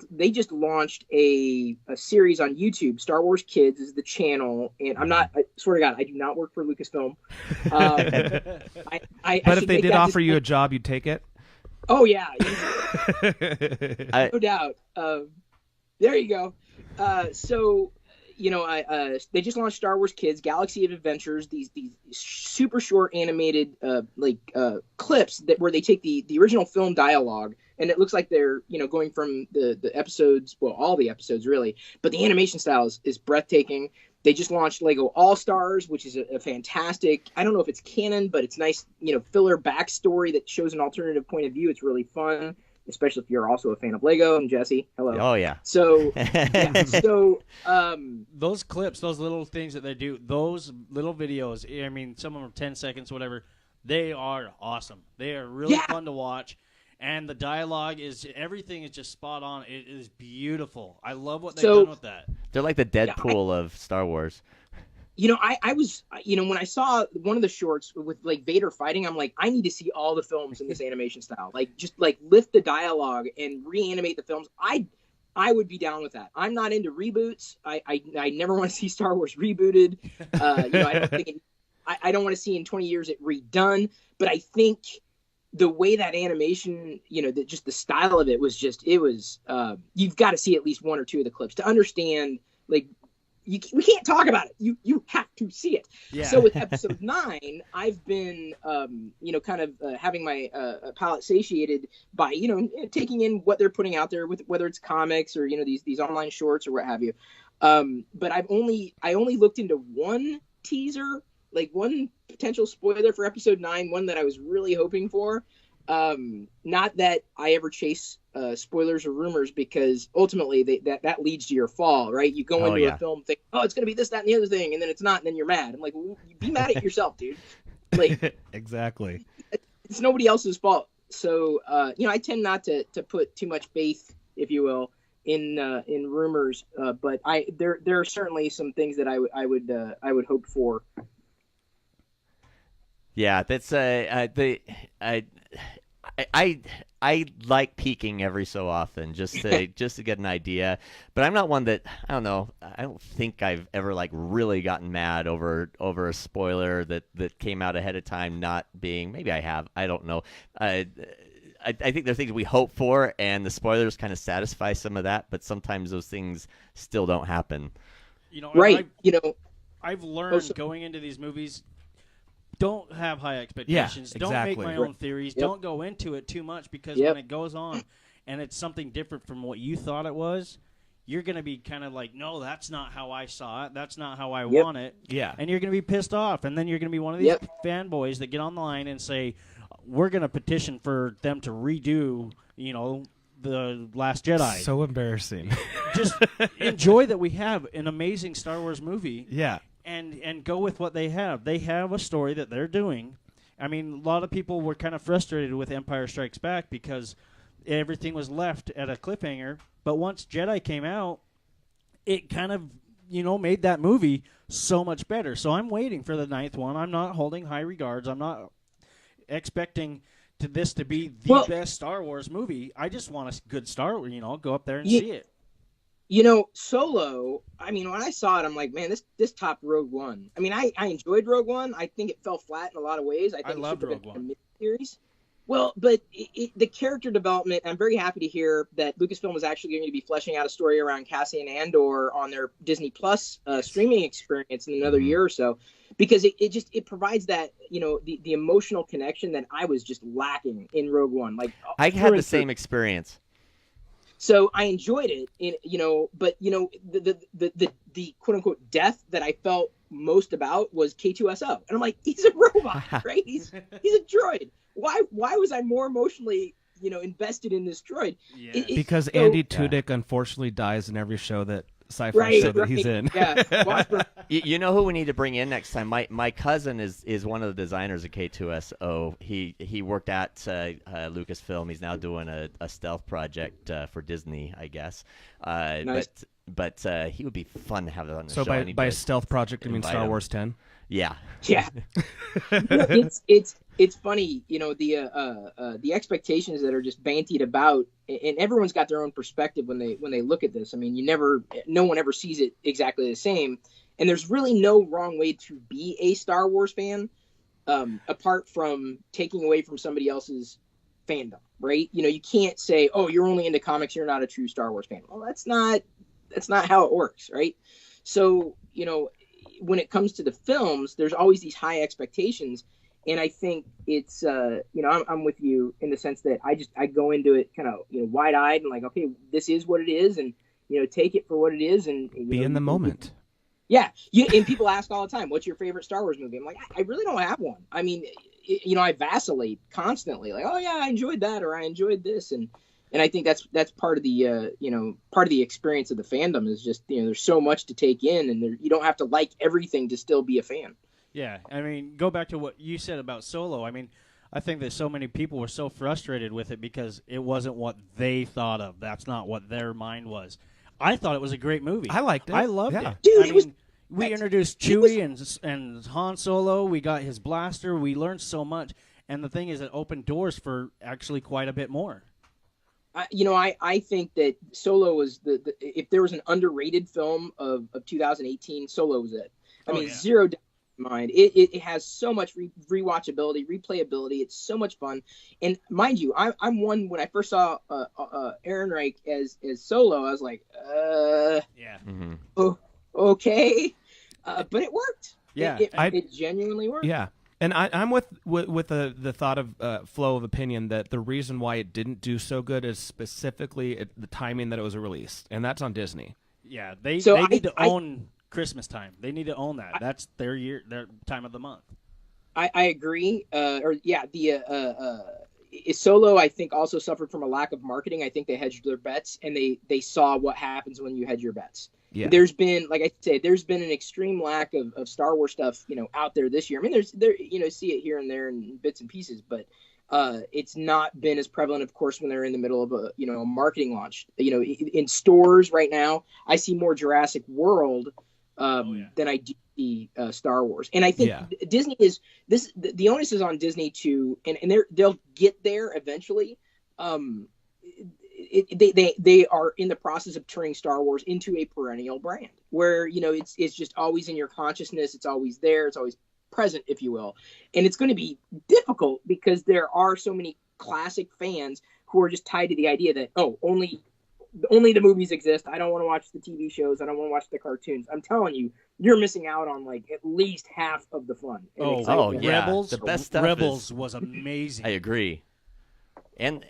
They just launched a series on YouTube. Star Wars Kids is the channel, and I swear to God, I do not work for Lucasfilm. But if they did offer you a job, you'd take it? Oh yeah, no doubt. There you go. They just launched Star Wars Kids, Galaxy of Adventures, these super short animated clips where they take the original film dialogue, and it looks like they're going from the episodes, well, all the episodes really, but the animation style is breathtaking. They just launched Lego All-Stars, which is a fantastic, I don't know if it's canon, but it's nice, filler backstory that shows an alternative point of view. It's really fun, especially if you're also a fan of Lego. And Jesse, hello. Oh yeah. So, those clips, those little things that they do, those little videos, I mean, some of them are 10 seconds, whatever, they are awesome. They are really fun to watch. And the dialogue everything is just spot on. It is beautiful. I love what they've done with that. They're like the Deadpool of Star Wars. I was, when I saw one of the shorts with like Vader fighting, I'm like, I need to see all the films in this animation style. Like, just like lift the dialogue and reanimate the films. I would be down with that. I'm not into reboots. I never want to see Star Wars rebooted. I don't want to see in 20 years it redone. But I think the way that animation, just the style of it was you've got to see at least one or two of the clips to understand, like, we can't talk about it. You have to see it. Yeah. So with Episode 9, I've been, having my palate satiated by, taking in what they're putting out there, with whether it's comics or, these online shorts or what have you. But I only looked into one teaser, like one potential spoiler for Episode 9, one that I was really hoping for. Not that I ever chase spoilers or rumors, because ultimately that leads to your fall, right? You go into a film thinking, oh, it's going to be this, that, and the other thing, and then it's not, and then you're mad. I'm like, well, be mad at yourself, dude. Like, exactly. It's nobody else's fault. So, I tend not to put too much faith, if you will, in rumors. But there are certainly some things that I would hope for. Yeah, that's I like peeking every so often just to get an idea, but I'm not one that, I don't know, I don't think I've ever like really gotten mad over a spoiler that came out ahead of time not being, maybe I have, I don't know. I think there are things we hope for, and the spoilers kind of satisfy some of that, but sometimes those things still don't happen. Right. I've learned going into these movies, don't have high expectations. Yeah, exactly. Don't make my own theories. Yep. Don't go into it too much, because when it goes on and it's something different from what you thought it was, you're going to be kind of like, no, that's not how I saw it. That's not how I want it. Yeah. And you're going to be pissed off. And then you're going to be one of these fanboys that get on the line and say, we're going to petition for them to redo, The Last Jedi. So embarrassing. Just enjoy that we have an amazing Star Wars movie. Yeah. And go with what they have. They have a story that they're doing. I mean, a lot of people were kind of frustrated with Empire Strikes Back because everything was left at a cliffhanger. But once Jedi came out, it kind of, made that movie so much better. So I'm waiting for the 9th one. I'm not holding high regards. I'm not expecting this to be the best Star Wars movie. I just want a good Star Wars, go up there and see it. Solo, I mean, when I saw it, I'm like, man, this topped Rogue One. I mean, I enjoyed Rogue One. I think it fell flat in a lot of ways. I think it should have been a mid-series. Well, but the character development, I'm very happy to hear that Lucasfilm is actually going to be fleshing out a story around Cassian Andor on their Disney Plus streaming experience in another year or so, because it provides that, the emotional connection that I was just lacking in Rogue One. Like, I had the same experience. So I enjoyed it, but the quote unquote death that I felt most about was K2SO, and I'm like, he's a robot, right? He's a droid. Why was I more emotionally, invested in this droid? Yeah. Because Andy Tudyk unfortunately dies in every show that sci-fi show that he's in. Yeah. You know who we need to bring in next time? My cousin is one of the designers of K2SO. He worked at Lucasfilm. He's now doing a stealth project for Disney, I guess. Nice. But he would be fun to have on the show. So by stealth project, you mean Star Wars 10? Yeah. Yeah. It's funny, the expectations that are just bantied about, and everyone's got their own perspective when they look at this. I mean, no one ever sees it exactly the same, and there's really no wrong way to be a Star Wars fan, apart from taking away from somebody else's fandom, right? You can't say, oh, you're only into comics, you're not a true Star Wars fan. Well, that's not how it works, right? So, when it comes to the films, there's always these high expectations. And I think it's, I'm with you in the sense that I go into it kind of, wide eyed and like, okay, this is what it is. And, take it for what it is. And be in the moment. Yeah. And people ask all the time, what's your favorite Star Wars movie? I'm like, I really don't have one. I mean, I vacillate constantly like, oh yeah, I enjoyed that, or I enjoyed this. And I think that's part of the, part of the experience of the fandom is just, there's so much to take in, and you don't have to like everything to still be a fan. Yeah, I mean, go back to what you said about Solo. I mean, I think that so many people were so frustrated with it because it wasn't what they thought of. That's not what their mind was. I thought it was a great movie. I liked it. I loved it. Dude, we introduced Chewie and Han Solo. We got his blaster. We learned so much. And the thing is, it opened doors for actually quite a bit more. I think that Solo was if there was an underrated film of 2018, Solo was it. I mean, zero doubt in my mind. It has so much rewatchability, replayability. It's so much fun. And mind you, I'm one, when I first saw Ehrenreich as Solo, I was like, oh, okay. But it worked. Yeah. It genuinely worked. Yeah. And I'm with the thought of flow of opinion that the reason why it didn't do so good is specifically the timing that it was released, and that's on Disney. Yeah, they need to own Christmas time. They need to own that. That's their their time of the month. I agree. Solo, I think, also suffered from a lack of marketing. I think they hedged their bets, and they saw what happens when you hedge your bets. Yeah. There's been, like I said, there's been an extreme lack of Star Wars stuff, out there this year. I mean, see it here and there in bits and pieces, but it's not been as prevalent, of course, when they're in the middle of a marketing launch. In stores right now, I see more Jurassic World than I do see Star Wars. And I think Disney is the onus is on Disney to, and they'll get there eventually. They are in the process of turning Star Wars into a perennial brand where, it's just always in your consciousness. It's always there. It's always present, if you will. And it's going to be difficult because there are so many classic fans who are just tied to the idea that, only the movies exist. I don't want to watch the TV shows. I don't want to watch the cartoons. I'm telling you, you're missing out on like at least half of the fun. Yeah. Rebels, the best stuff was amazing. I agree. And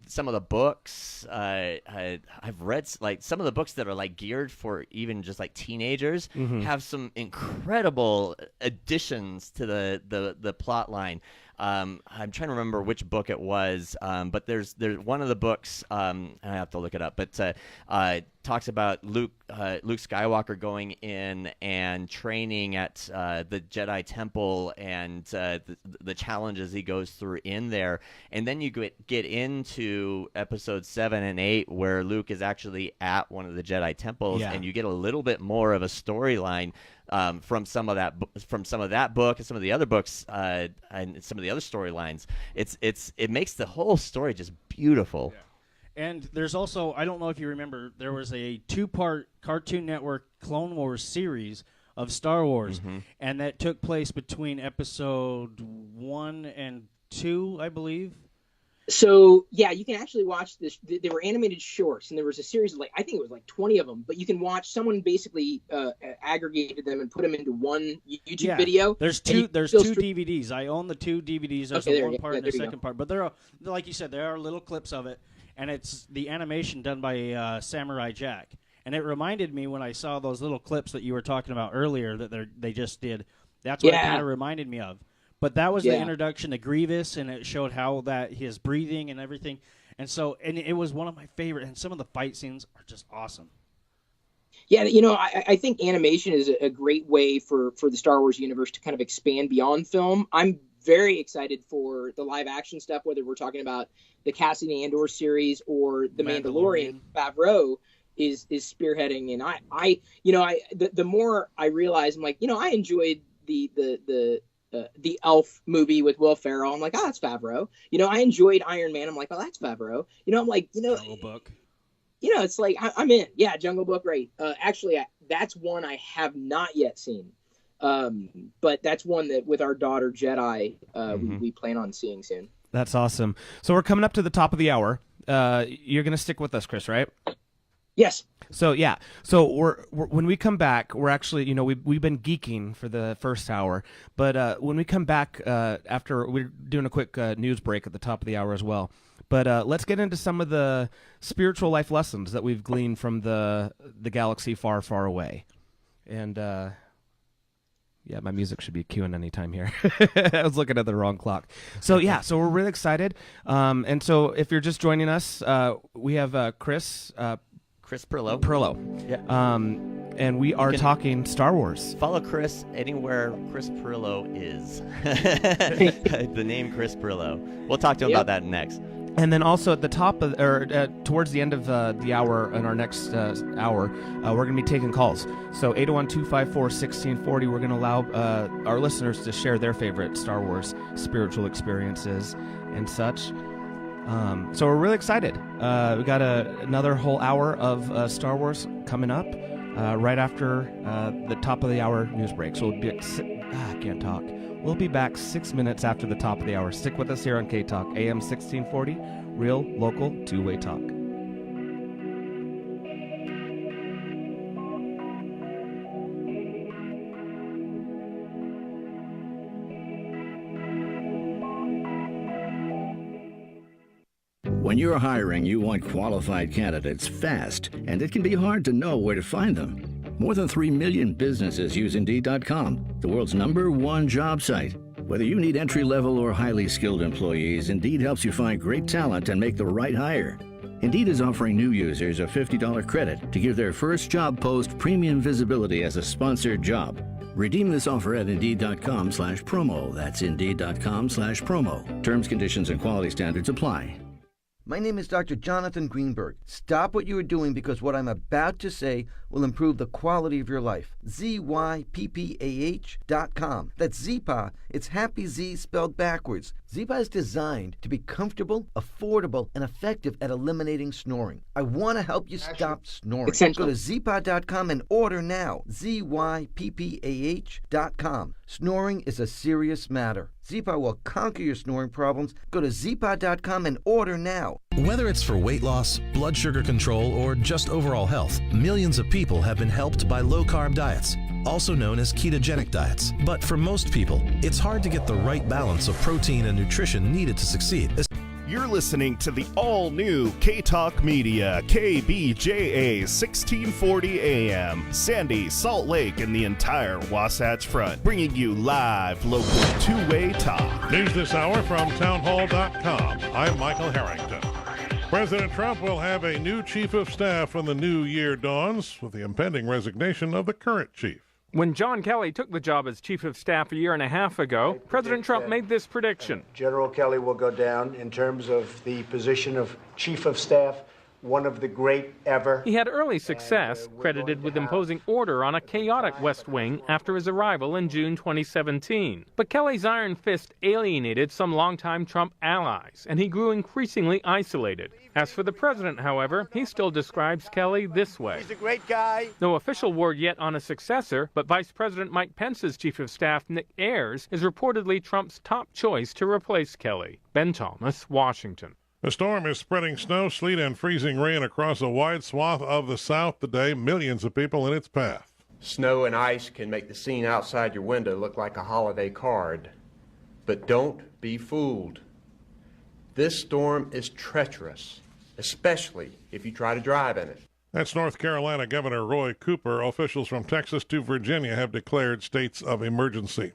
some of the books I've read, like some of the books that are like geared for even just like teenagers have some incredible additions to the plot line. I'm trying to remember which book it was, but there's one of the books, I have to look it up, but talks about Luke Skywalker going in and training at the Jedi Temple and the challenges he goes through in there, and then you get into episode 7 and 8 where Luke is actually at one of the Jedi temples, and you get a little bit more of a storyline from some of that book and some of the other books and some of the other storylines. It makes the whole story just beautiful. And there's also, I don't know if you remember, there was a 2-part Cartoon Network Clone Wars series of Star Wars, and that took place between episode 1 and 2, I believe. So, yeah, you can actually watch this. They were animated shorts, and there was a series of, I think it was 20 of them, but you can watch, someone basically aggregated them and put them into one YouTube video. There's two DVDs. I own the 2 DVDs. There's one part and the second part. But they're, like you said, there are little clips of it, and it's the animation done by Samurai Jack. And it reminded me when I saw those little clips that you were talking about earlier that they just did. That's what it kind of reminded me of. But that was the introduction to Grievous, and it showed how that his breathing and everything. And so, and it was one of my favorite. And some of the fight scenes are just awesome. Yeah, I think animation is a great way for the Star Wars universe to kind of expand beyond film. I'm very excited for the live action stuff, whether we're talking about the Cassian Andor series or the Mandalorian. Favreau is spearheading, and I the more I realize, I'm like, I enjoyed the Elf movie with Will Ferrell. I'm like, oh, that's Favreau. I enjoyed Iron Man. I'm like, oh, that's Favreau. I'm like, Jungle Book. It's like I'm in. Yeah, Jungle Book, right? Actually, that's one I have not yet seen, but that's one that with our daughter Jedi, we plan on seeing soon. That's awesome. So we're coming up to the top of the hour. You're gonna stick with us, Chris, right? Yes. So yeah. So we're when we come back, we're actually we've been geeking for the first hour, but when we come back after, we're doing a quick news break at the top of the hour as well. But let's get into some of the spiritual life lessons that we've gleaned from the galaxy far, far away. And yeah, my music should be queuing anytime here. I was looking at the wrong clock. So yeah, so we're really excited. And so if you're just joining us, we have Chris Pirillo. Yeah. And we are talking Star Wars. Follow Chris anywhere Chris Pirillo is. The name Chris Pirillo. We'll talk to him about that next. And then also at the top of, towards the end of the hour, in our next hour, we're going to be taking calls. So 801-254-1640, we're going to allow our listeners to share their favorite Star Wars spiritual experiences and such. So we're really excited. We got another whole hour of Star Wars coming up right after the top of the hour news break. So we'll be I can't talk. We'll be back 6 minutes after the top of the hour. Stick with us here on KTALK, AM 1640, real, local, two-way talk. When you're hiring, you want qualified candidates fast, and it can be hard to know where to find them. More than 3 million businesses use Indeed.com, the world's #1 job site. Whether you need entry-level or highly skilled employees, Indeed helps you find great talent and make the right hire. Indeed is offering new users a $50 credit to give their first job post premium visibility as a sponsored job. Redeem this offer at Indeed.com/promo. That's Indeed.com/promo. Terms, conditions, and quality standards apply. My name is Dr. Jonathan Greenberg. Stop what you are doing, because what I'm about to say will improve the quality of your life. ZYPPAH.com. That's ZPA. It's Happy Z spelled backwards. ZPA is designed to be comfortable, affordable, and effective at eliminating snoring. I want to help you stop snoring. Go to ZPA.com and order now. ZYPPAH.com. Snoring is a serious matter. ZPA will conquer your snoring problems. Go to ZPA.com and order now. Whether it's for weight loss, blood sugar control, or just overall health, millions of people have been helped by low-carb diets, also known as ketogenic diets. But for most people, it's hard to get the right balance of protein and nutrition needed to succeed. You're listening to the all-new KTALK Media, KBJA 1640 AM, Sandy, Salt Lake, and the entire Wasatch Front, bringing you live, local, two-way talk. News this hour from townhall.com. I'm Michael Harrington. President Trump will have a new chief of staff when the new year dawns, with the impending resignation of the current chief. When John Kelly took the job as chief of staff a year and a half ago, President Trump made this prediction. General Kelly will go down in terms of the position of chief of staff one of the great ever. He had early success, credited with imposing order on a chaotic West Wing after his arrival in June 2017. But Kelly's iron fist alienated some longtime Trump allies, and he grew increasingly isolated. As for the president, however, he still describes Kelly this way. He's a great guy. No official word yet on a successor, but Vice President Mike Pence's chief of staff, Nick Ayers, is reportedly Trump's top choice to replace Kelly. Ben Thomas, Washington. A storm is spreading snow, sleet, and freezing rain across a wide swath of the South today. Millions of people in its path. Snow and ice can make the scene outside your window look like a holiday card. But don't be fooled. This storm is treacherous, especially if you try to drive in it. That's North Carolina Governor Roy Cooper. Officials from Texas to Virginia have declared states of emergency.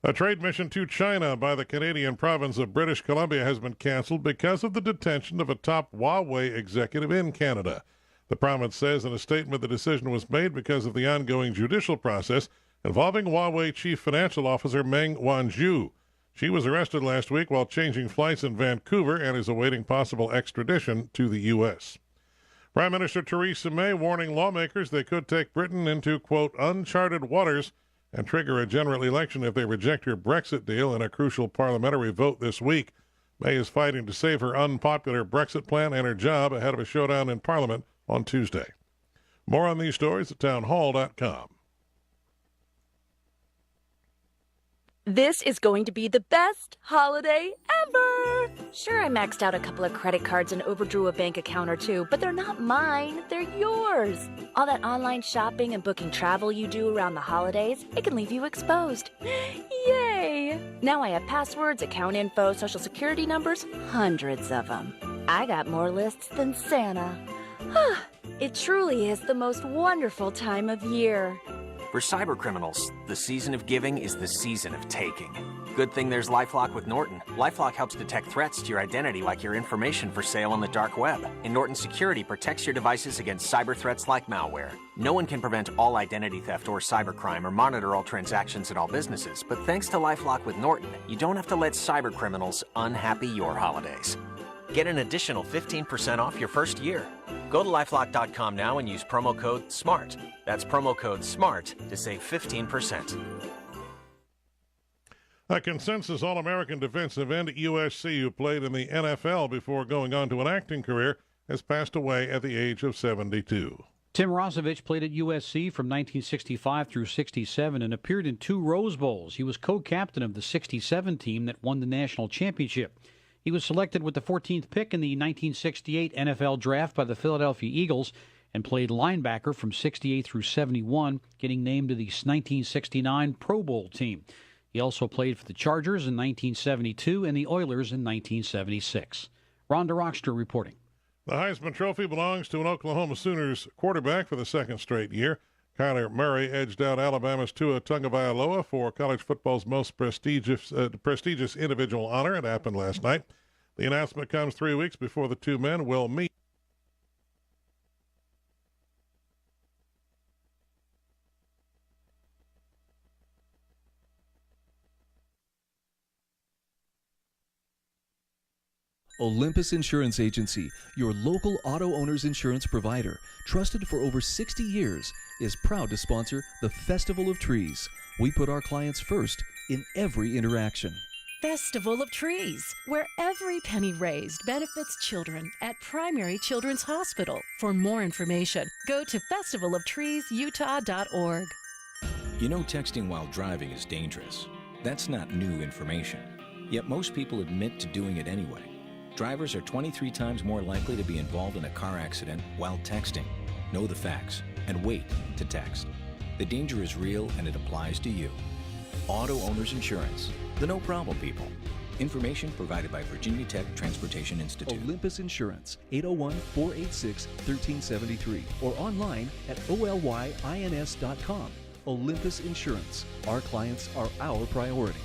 A trade mission to China by the Canadian province of British Columbia has been canceled because of the detention of a top Huawei executive in Canada. The province says in a statement the decision was made because of the ongoing judicial process involving Huawei chief financial officer Meng Wanzhou. She was arrested last week while changing flights in Vancouver and is awaiting possible extradition to the U.S. Prime Minister Theresa May warning lawmakers they could take Britain into, quote, uncharted waters and trigger a general election if they reject her Brexit deal in a crucial parliamentary vote this week. May is fighting to save her unpopular Brexit plan and her job ahead of a showdown in Parliament on Tuesday. More on these stories at townhall.com. This is going to be the best holiday ever! Sure, I maxed out a couple of credit cards and overdrew a bank account or two, but they're not mine, they're yours. All that online shopping and booking travel you do around the holidays, it can leave you exposed. Yay! Now I have passwords, account info, social security numbers, hundreds of them. I got more lists than Santa. It truly is the most wonderful time of year. For cybercriminals, the season of giving is the season of taking. Good thing there's LifeLock with Norton. LifeLock helps detect threats to your identity like your information for sale on the dark web. And Norton Security protects your devices against cyber threats like malware. No one can prevent all identity theft or cybercrime or monitor all transactions at all businesses, but thanks to LifeLock with Norton, you don't have to let cybercriminals unhappy your holidays. Get an additional 15% off your first year. Go to LifeLock.com now and use promo code SMART. That's promo code SMART to save 15%. A consensus All-American defensive end at USC who played in the NFL before going on to an acting career has passed away at the age of 72. Tim Rosevich played at USC from 1965 through 67 and appeared in 2 Rose Bowls. He was co-captain of the 67 team that won the national championship. He was selected with the 14th pick in the 1968 NFL Draft by the Philadelphia Eagles and played linebacker from 68 through 71, getting named to the 1969 Pro Bowl team. He also played for the Chargers in 1972 and the Oilers in 1976. Rhonda Rockster reporting. The Heisman Trophy belongs to an Oklahoma Sooners quarterback for the second straight year. Kyler Murray edged out Alabama's Tua Tagovailoa for college football's most prestigious individual honor. It happened last night. The announcement comes 3 weeks before the two men will meet. Olympus Insurance Agency, your local auto owner's insurance provider, trusted for over 60 years, is proud to sponsor the Festival of Trees. We put our clients first in every interaction. Festival of Trees, where every penny raised benefits children at Primary Children's Hospital. For more information, go to festivalofTreesUtah.org. You know, texting while driving is dangerous. That's not new information. Yet most people admit to doing it anyway. Drivers are 23 times more likely to be involved in a car accident while texting. Know the facts and wait to text. The danger is real and it applies to you. Auto Owners Insurance, the no problem people. Information provided by Virginia Tech Transportation Institute. Olympus Insurance, 801-486-1373 or online at olyins.com. Olympus Insurance, our clients are our priority.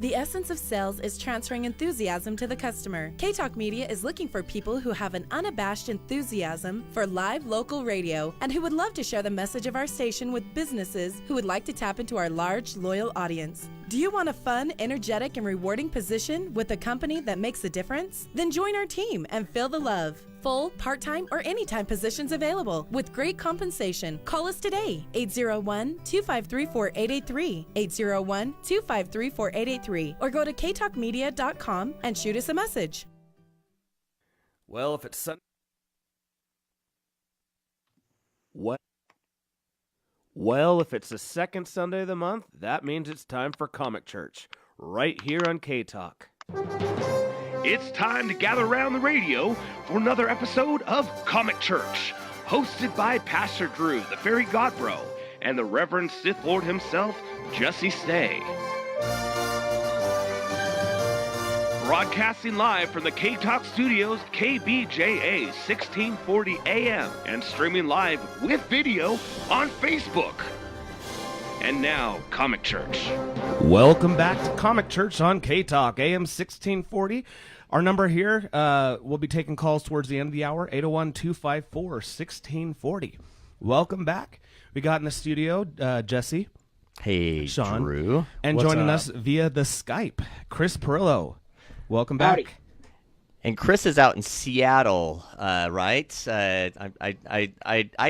The essence of sales is transferring enthusiasm to the customer. KTALK Media is looking for people who have an unabashed enthusiasm for live local radio and who would love to share the message of our station with businesses who would like to tap into our large, loyal audience. Do you want a fun, energetic, and rewarding position with a company that makes a difference? Then join our team and feel the love. Full, part-time, or anytime positions available with great compensation. Call us today, 801-253-4883, 801-253-4883, or go to ktalkmedia.com and shoot us a message. Well, if it's Well, if it's the second Sunday of the month, that means it's time for ComicChurch, right here on KTALK. It's time to gather around the radio for another episode of ComicChurch, hosted by Pastor Drew, the Fairy Godbro, and the Reverend Sith Lord himself, Jesse Stay. Broadcasting live from the KTALK studios, KBJA 1640 AM, and streaming live with video on Facebook. And now, ComicChurch. Welcome back to ComicChurch on KTALK, AM 1640. Our number here, we'll be taking calls towards the end of the hour, 801-254-1640. Welcome back. We got in the studio, Jesse. Hey, Sean. Drew. And What's joining up? us via the Skype, Chris Pirillo. Welcome back. Howdy. And Chris is out in Seattle, right? I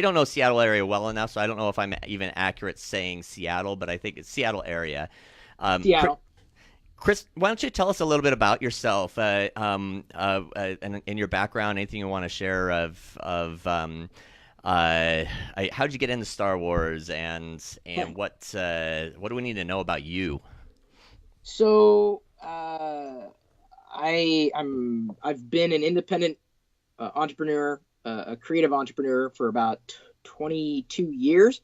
don't know Seattle area well enough, so I don't know if I'm even accurate saying Seattle, but I think it's Seattle area. Seattle. Chris, why don't you tell us a little bit about yourself and your background, anything you want to share of how'd you get into Star Wars and what do we need to know about you? So I've been an independent entrepreneur, a creative entrepreneur for about 22 years,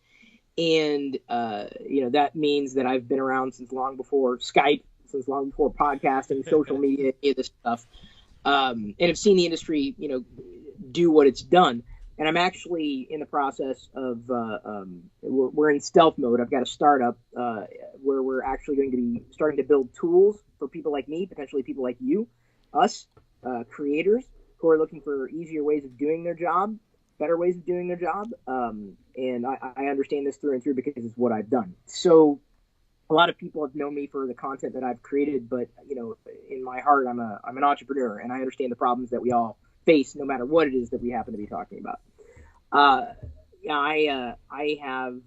and that means that I've been around since long before Skype, since long before podcasting, social media, any of this stuff, and have seen the industry, do what it's done. And I'm actually in the process of we're in stealth mode. I've got a startup where we're actually going to be starting to build tools for people like me, potentially people like you, us, creators who are looking for easier ways of doing their job, better ways of doing their job. And I understand this through and through because it's what I've done. So a lot of people have known me for the content that I've created, but in my heart, I'm an entrepreneur, and I understand the problems that we all face, no matter what it is that we happen to be talking about. I have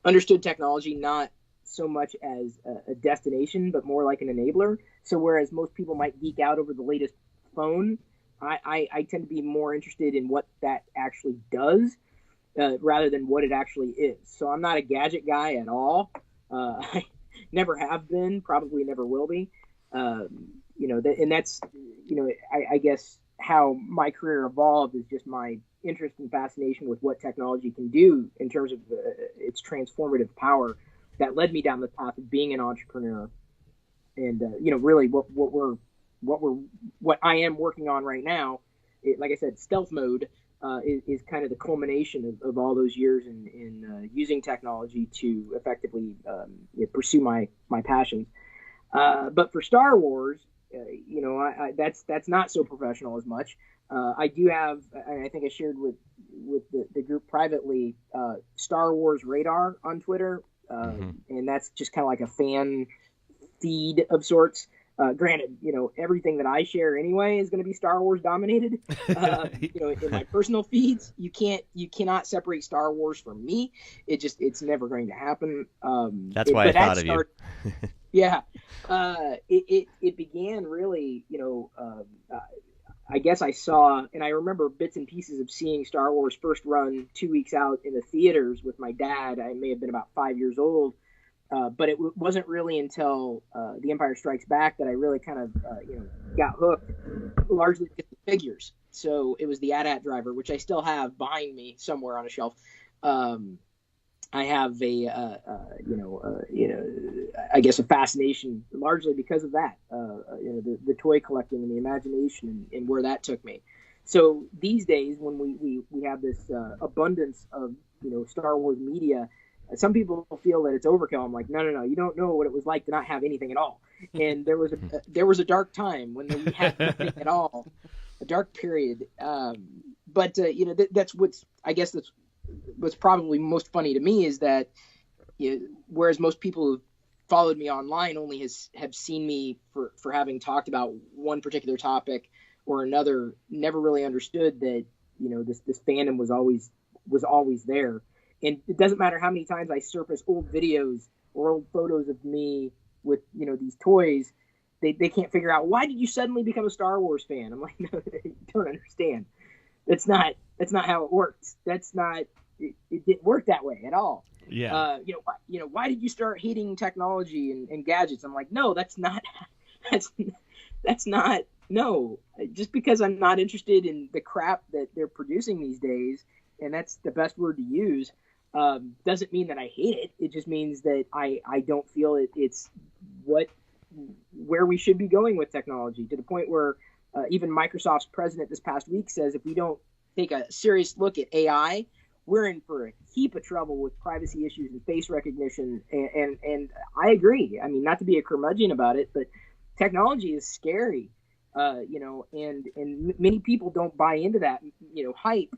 understood technology not so much as a destination, but more like an enabler. So whereas most people might geek out over the latest phone, I tend to be more interested in what that actually does rather than what it actually is. So I'm not a gadget guy at all. I never have been, probably never will be. And that's, I guess how my career evolved is just my interest and fascination with what technology can do in terms of its transformative power that led me down the path of being an entrepreneur. And, really what I am working on right now, like I said, stealth mode is kind of the culmination of all those years in using technology to effectively pursue my passions. But for Star Wars, that's not so professional as much. I do have, I think I shared with the group privately, Star Wars Radar on Twitter, and that's just kind of like a fan feed of sorts. Granted, everything that I share anyway is going to be Star Wars dominated. In my personal feeds, you cannot separate Star Wars from me. It's never going to happen. That's why I thought of you. Yeah. It began really, I guess I saw, and I remember bits and pieces of seeing Star Wars first run 2 weeks out in the theaters with my dad. I may have been about 5 years old. But it wasn't really until The Empire Strikes Back that I really kind of, got hooked, largely with the figures. So it was the AT-AT driver, which I still have behind me somewhere on a shelf. I have I guess a fascination largely because of that, the toy collecting and the imagination and where that took me. So these days when we have this abundance of, Star Wars media, some people feel that it's overkill. I'm like, no, you don't know what it was like to not have anything at all. And there was a dark time when we had nothing at all, a dark period. But that's what's probably most funny to me is that whereas most people who followed me online only have seen me for having talked about one particular topic or another, never really understood that, this fandom was always there. And it doesn't matter how many times I surface old videos or old photos of me with, these toys, they can't figure out, why did you suddenly become a Star Wars fan? I'm like, no, you don't understand. That's not how it works. It didn't work that way at all. Yeah. Why did you start hating technology and gadgets? I'm like, no, that's not no. Just because I'm not interested in the crap that they're producing these days, and that's the best word to use, doesn't mean that I hate it. It just means that I don't feel it's where we should be going with technology, to the point where even Microsoft's president this past week says if we don't take a serious look at AI, we're in for a heap of trouble with privacy issues and face recognition. And I agree. I mean, not to be a curmudgeon about it, but technology is scary, and many people don't buy into that, hype,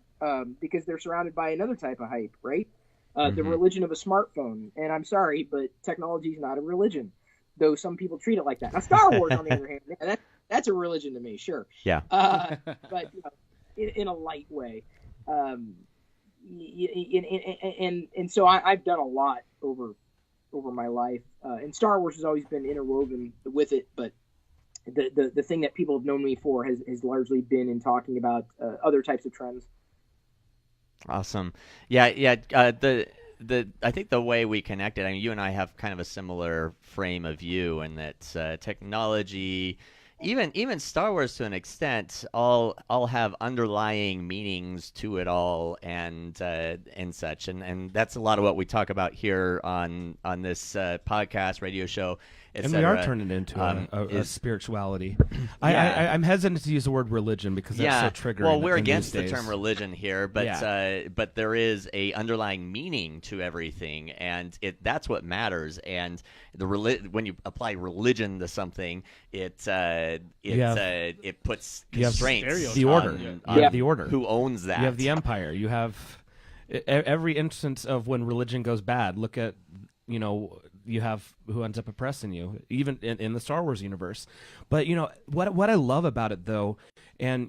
because they're surrounded by another type of hype, right? The religion of a smartphone. And I'm sorry, but technology is not a religion, though some people treat it like that. Now, Star Wars, on the other hand, that's a religion to me, sure. Yeah. But in a light way. And so I've done a lot over my life, and Star Wars has always been interwoven with it. But the thing that people have known me for has largely been in talking about other types of trends. Awesome. Yeah. I think the way we connected, I mean, you and I have kind of a similar frame of view, and that technology, even Star Wars to an extent, all have underlying meanings to it all, and such, and that's a lot of what we talk about here on this podcast, radio show, and we are turning into a spirituality. I'm hesitant to use the word religion because that's so triggering. Well, we're against the term religion here, but there is a underlying meaning to everything, and that's what matters. And when you apply religion to something, it puts constraints. The order, the order. Who owns that? You have the empire. You have every instance of when religion goes bad. Look at you have who ends up oppressing you, even in the Star Wars universe. But what I love about it, though, and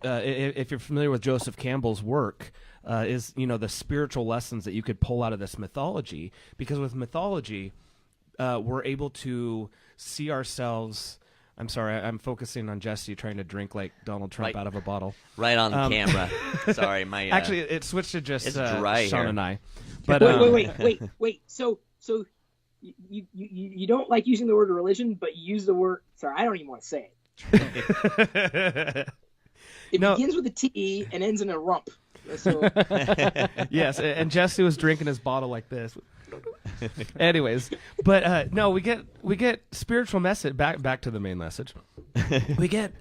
if you're familiar with Joseph Campbell's work, is the spiritual lessons that you could pull out of this mythology. Because with mythology, we're able to see ourselves. I'm sorry, I'm focusing on Jesse trying to drink like Donald Trump out of a bottle. Right on camera. Sorry, my actually it switched to just it's dry Sean here. And I. But wait. So you don't like using the word religion, but you use the word. Sorry, I don't even want to say it. It begins with a T and ends in a rump. So. Yes, and Jesse was drinking his bottle like this. Anyways, but no, we get spiritual message back to the main message. We get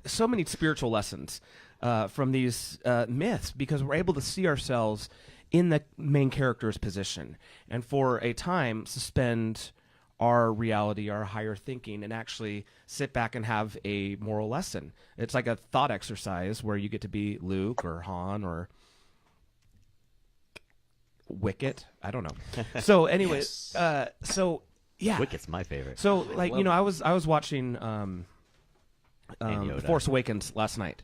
so many spiritual lessons from these myths because we're able to see ourselves in the main character's position, and for a time suspend our reality, our higher thinking, and actually sit back and have a moral lesson. It's like a thought exercise where you get to be Luke or Han or Wicket. I don't know. So anyways, so yeah, Wicket's my favorite. So like I was watching Force Awakens last night.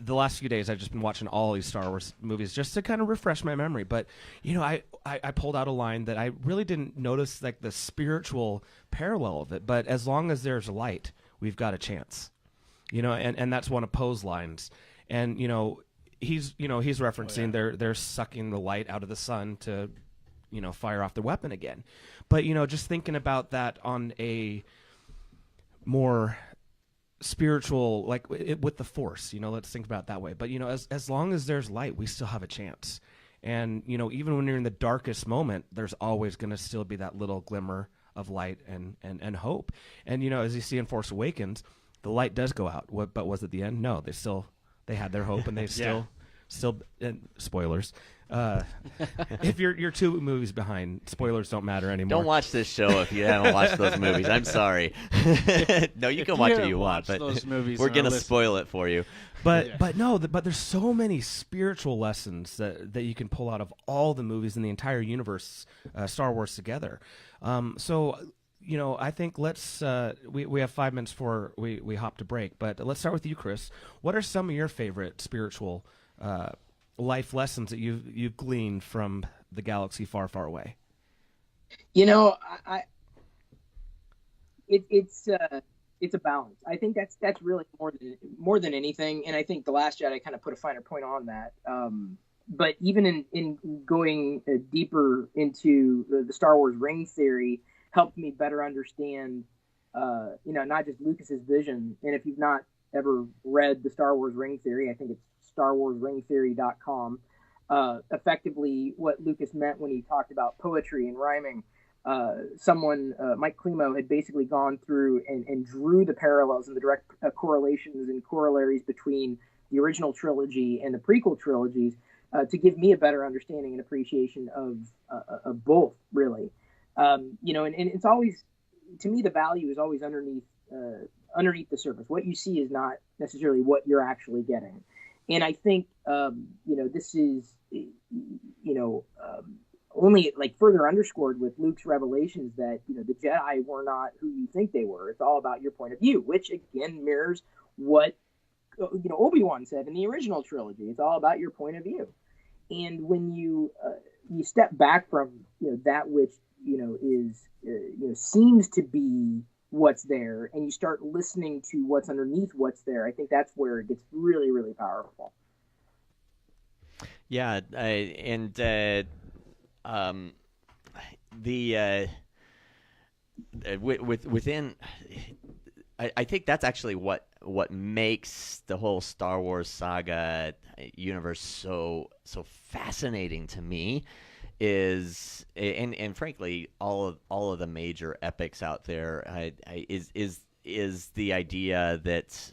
The last few days I've just been watching all these Star Wars movies just to kind of refresh my memory. But I pulled out a line that I really didn't notice, like the spiritual parallel of it. But as long as there's light, we've got a chance. And that's one of Poe's lines. And he's referencing they're sucking the light out of the sun to fire off their weapon again. But just thinking about that on a more spiritual, like with the Force, let's think about it that way. But as long as there's light, we still have a chance. And even when you're in the darkest moment, there's always going to still be that little glimmer of light and hope. And as you see in Force Awakens, the light does go out. But was it the end? No, they had their hope, and they still spoilers. If you're 2 movies behind, spoilers don't matter anymore. Don't watch this show if you haven't watched those movies. I'm sorry. No, you can watch what you want, but we're going to spoil it for you. But there's so many spiritual lessons that you can pull out of all the movies in the entire universe, Star Wars together. So, I think let's we have 5 minutes before we hop to break, but let's start with you, Chris. What are some of your favorite spiritual life lessons that you've gleaned from the galaxy far, far away? It's a balance. I think that's really more than anything, and I think The Last Jedi kind of put a finer point on that. But even in going deeper into the Star Wars ring theory, helped me better understand, not just Lucas's vision. And if you've not ever read the Star Wars ring theory, I think it's StarWarsRingTheory.com. Effectively, what Lucas meant when he talked about poetry and rhyming. Mike Klimo, had basically gone through and drew the parallels and the direct correlations and corollaries between the original trilogy and the prequel trilogies to give me a better understanding and appreciation of both, really. And it's always, to me, the value is always underneath the surface. What you see is not necessarily what you're actually getting. And I think, this is, only further underscored with Luke's revelations that, the Jedi were not who you think they were. It's all about your point of view, which again mirrors what, Obi-Wan said in the original trilogy. It's all about your point of view. And when you step back from, that which, is, seems to be what's there, and you start listening to what's underneath what's there, I think that's where it gets really, really powerful. Yeah, within, I think that's actually what makes the whole Star Wars saga universe so fascinating to me. Is and frankly all of the major epics out there is the idea that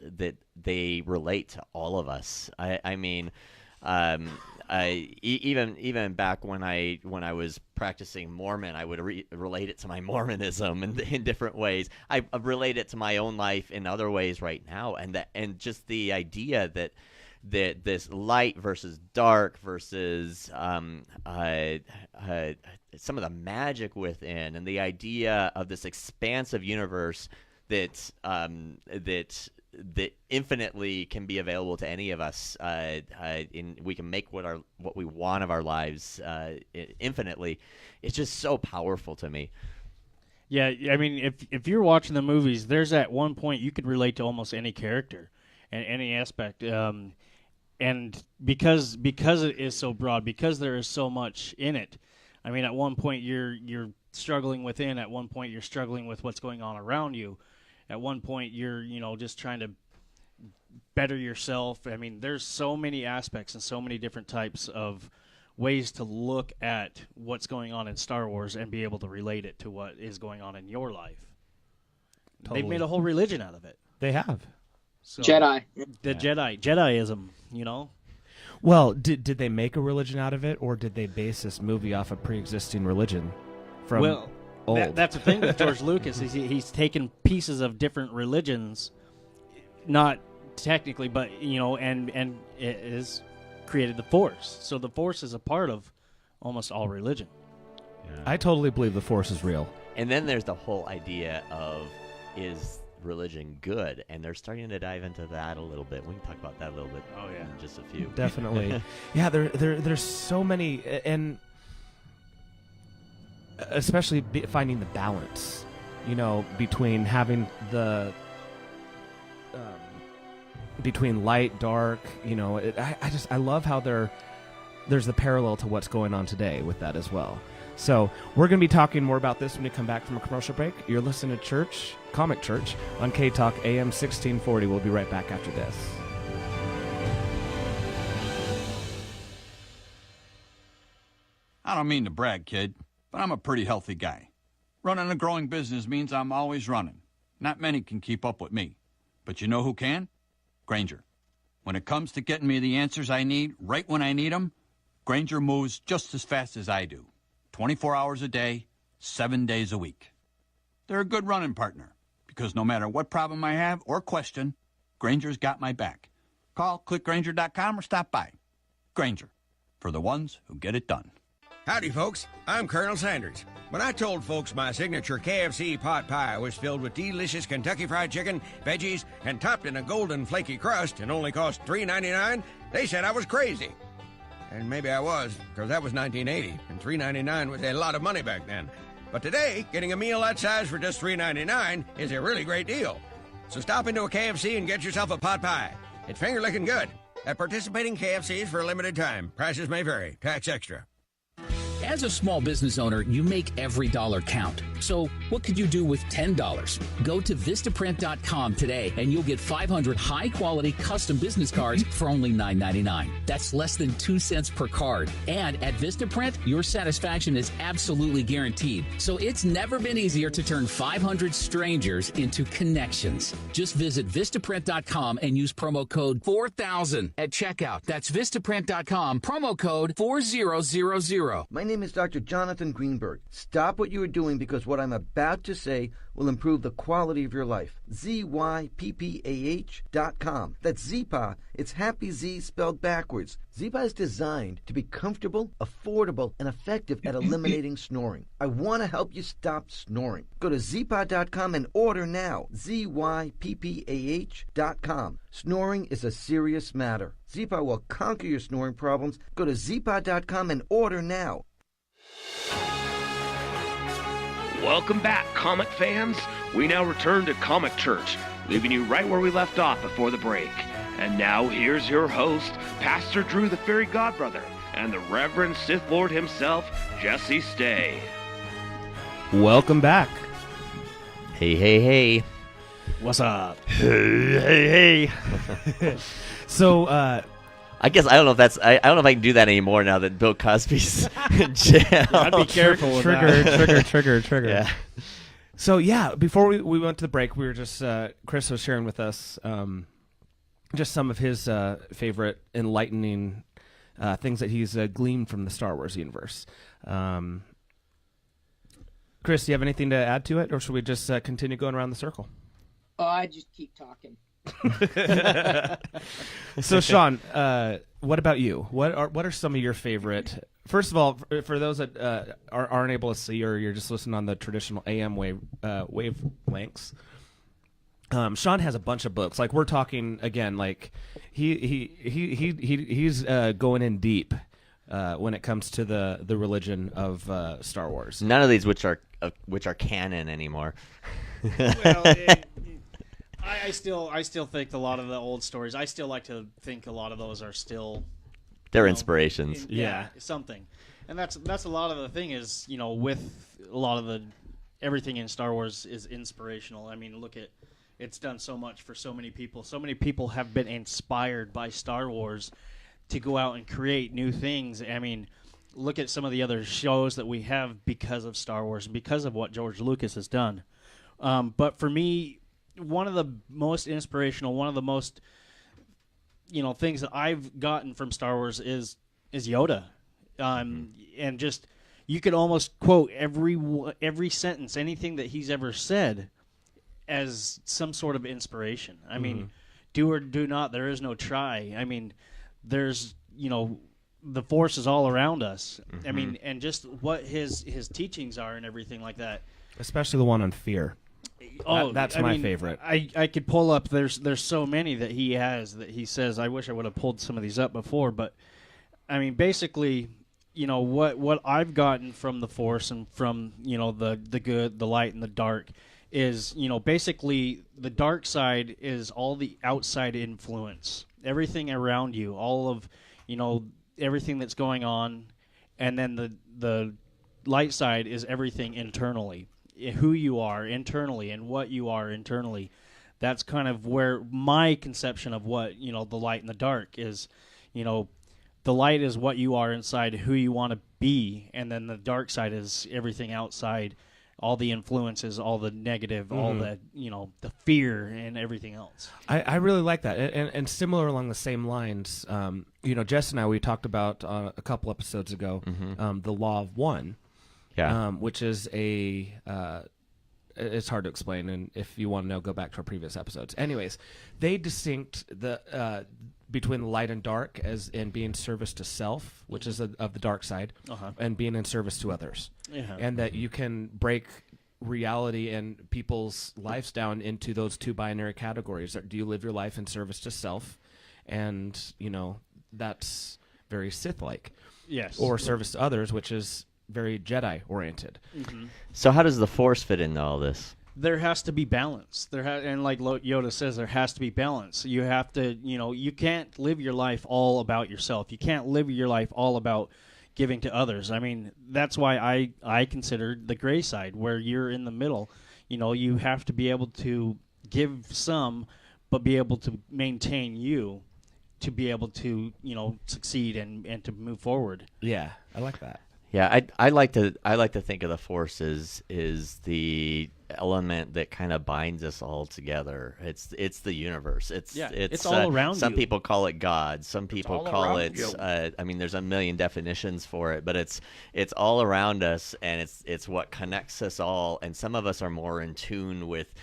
they relate to all of us. Even back when I was practicing Mormon, I would relate it to my Mormonism in different ways. I relate it to my own life in other ways right now, and just the idea that this light versus dark versus some of the magic within, and the idea of this expansive universe that infinitely can be available to any of us. We can make what we want of our lives infinitely. It's just so powerful to me. Yeah, I mean, if you're watching the movies, there's at one point you could relate to almost any character and any aspect. And because it is so broad, because there is so much in it, I mean, at one point you're struggling within, at one point you're struggling with what's going on around you, at one point you're just trying to better yourself. I mean, there's so many aspects and so many different types of ways to look at what's going on in Star Wars and be able to relate it to what is going on in your life. Totally. They've made a whole religion out of it. They have. So, Jediism, Well, did they make a religion out of it, or did they base this movie off a pre-existing religion from old? That's the thing with George Lucas. Is he's taken pieces of different religions, not technically, but and it has created the Force. So the Force is a part of almost all religion. Yeah. I totally believe the Force is real. And then there's the whole idea of, is religion good? And they're starting to dive into that a little bit. We can talk about that a little bit. Oh yeah, in just a few. Definitely. Yeah, there's so many, and especially finding the balance, between having the between light, dark. I love how there's the parallel to what's going on today with that as well. So we're going to be talking more about this when we come back from a commercial break. You're listening to Comic.Church on KTALK AM 1640. We'll be right back after this. I don't mean to brag, kid, but I'm a pretty healthy guy. Running a growing business means I'm always running. Not many can keep up with me. But you know who can? Granger. When it comes to getting me the answers I need right when I need them, Grainger moves just as fast as I do. 24 hours a day, 7 days a week. They're a good running partner because no matter what problem I have or question, Grainger's got my back. Call clickgrainger.com or stop by. Grainger, for the ones who get it done. Howdy, folks. I'm Colonel Sanders. When I told folks my signature KFC pot pie was filled with delicious Kentucky Fried Chicken, veggies, and topped in a golden flaky crust and only cost $3.99, they said I was crazy. And maybe I was, because that was 1980, and $3.99 was a lot of money back then. But today, getting a meal that size for just $3.99 is a really great deal. So stop into a KFC and get yourself a pot pie. It's finger-licking good. At participating KFCs for a limited time. Prices may vary. Tax extra. As a small business owner, you make every dollar count. So what could you do with $10? Go to Vistaprint.com today and you'll get 500 high-quality custom business cards for only $9.99. That's less than 2 cents per card. And at Vistaprint, your satisfaction is absolutely guaranteed. So it's never been easier to turn 500 strangers into connections. Just visit Vistaprint.com and use promo code 4000 at checkout. That's Vistaprint.com, promo code 4000. My name is Dr. Jonathan Greenberg. Stop what you are doing because what I'm about to say will improve the quality of your life. ZYPPAH.com. That's ZPA. It's Happy Z spelled backwards. ZPA is designed to be comfortable, affordable, and effective at eliminating snoring. I want to help you stop snoring. Go to ZPA.com and order now. ZYPPAH.com. Snoring is a serious matter. ZPA will conquer your snoring problems. Go to ZPA.com and order now. Welcome back, comic fans. We now return to ComicChurch, leaving you right where we left off before the break. And now here's your host, Pastor Drew the Fairy Godbrother, and the Reverend Sith Lord himself, Jesse Stay. Welcome back. Hey, hey, hey. What's up? Hey, hey. So, I guess I don't know if that's I don't know if I can do that anymore now that Bill Cosby's in jail. I'd be careful with that. Trigger. Yeah. So yeah, before we went to the break, we were just Chris was sharing with us just some of his favorite enlightening things that he's gleaned from the Star Wars universe. Chris, do you have anything to add to it, or should we just continue going around the circle? Oh, I just keep talking. So Sean, what about you? What are some of your favorite? First of all, for those that aren't able to see or you're just listening on the traditional AM wavelengths, Sean has a bunch of books. Like we're talking again, like he's going in deep when it comes to the religion of Star Wars. None of these which are canon anymore. Well, I still think a lot of the old stories. I still like to think a lot of those are still. They're inspirations. Yeah, something, and that's a lot of the thing is with a lot of the everything in Star Wars is inspirational. I mean, look at it's done so much for so many people. So many people have been inspired by Star Wars to go out and create new things. I mean, look at some of the other shows that we have because of Star Wars, because of what George Lucas has done. But for me, one of the most inspirational, one of the most, things that I've gotten from Star Wars is Yoda. And just, you could almost quote every sentence, anything that he's ever said as some sort of inspiration. I mean, do or do not, there is no try. I mean, there's, the Force is all around us. I mean, and just what his teachings are and everything like that. Especially the one on fear. Oh, that's my favorite. I could pull up. There's so many that he has that he says. I wish I would have pulled some of these up before, but I mean, basically, what I've gotten from the Force and from the good, the light, and the dark is basically the dark side is all the outside influence, everything around you, all of everything that's going on, and then the light side is everything internally. Who you are internally and what you are internally. That's kind of where my conception of what, the light and the dark is. The light is what you are inside, who you want to be, and then the dark side is everything outside, all the influences, all the negative, all the the fear and everything else. I really like that, and similar along the same lines. Jess and I, we talked about a couple episodes ago the Law of One, which is it's hard to explain, and if you want to know, go back to our previous episodes. Anyways, they distinct between the light and dark and being service to self, which is of the dark side, and being in service to others. And that you can break reality and people's lives down into those two binary categories. Do you live your life in service to self? And, that's very Sith-like. Yes. Or service to others, which is very Jedi-oriented. So how does the Force fit into all this? There has to be balance. And like Yoda says, there has to be balance. You have to, you can't live your life all about yourself. You can't live your life all about giving to others. I mean, that's why I consider the gray side, where you're in the middle. You have to be able to give some, but be able to maintain you to be able to, succeed and to move forward. Yeah, I like that. Yeah, I like to think of the Force as the element that kind of binds us all together. It's the universe. It's all around some you. people call it God. Some people call it. There's a million definitions for it, but it's all around us, and it's what connects us all. And some of us are more in tune with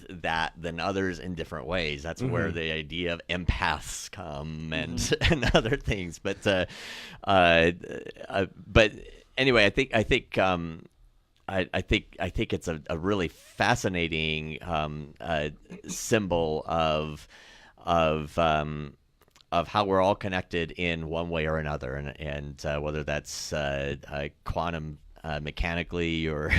that than others in different ways. That's where the idea of empaths come and other things. But anyway, I think it's a really fascinating symbol of how we're all connected in one way or another, and whether that's quantum mechanically or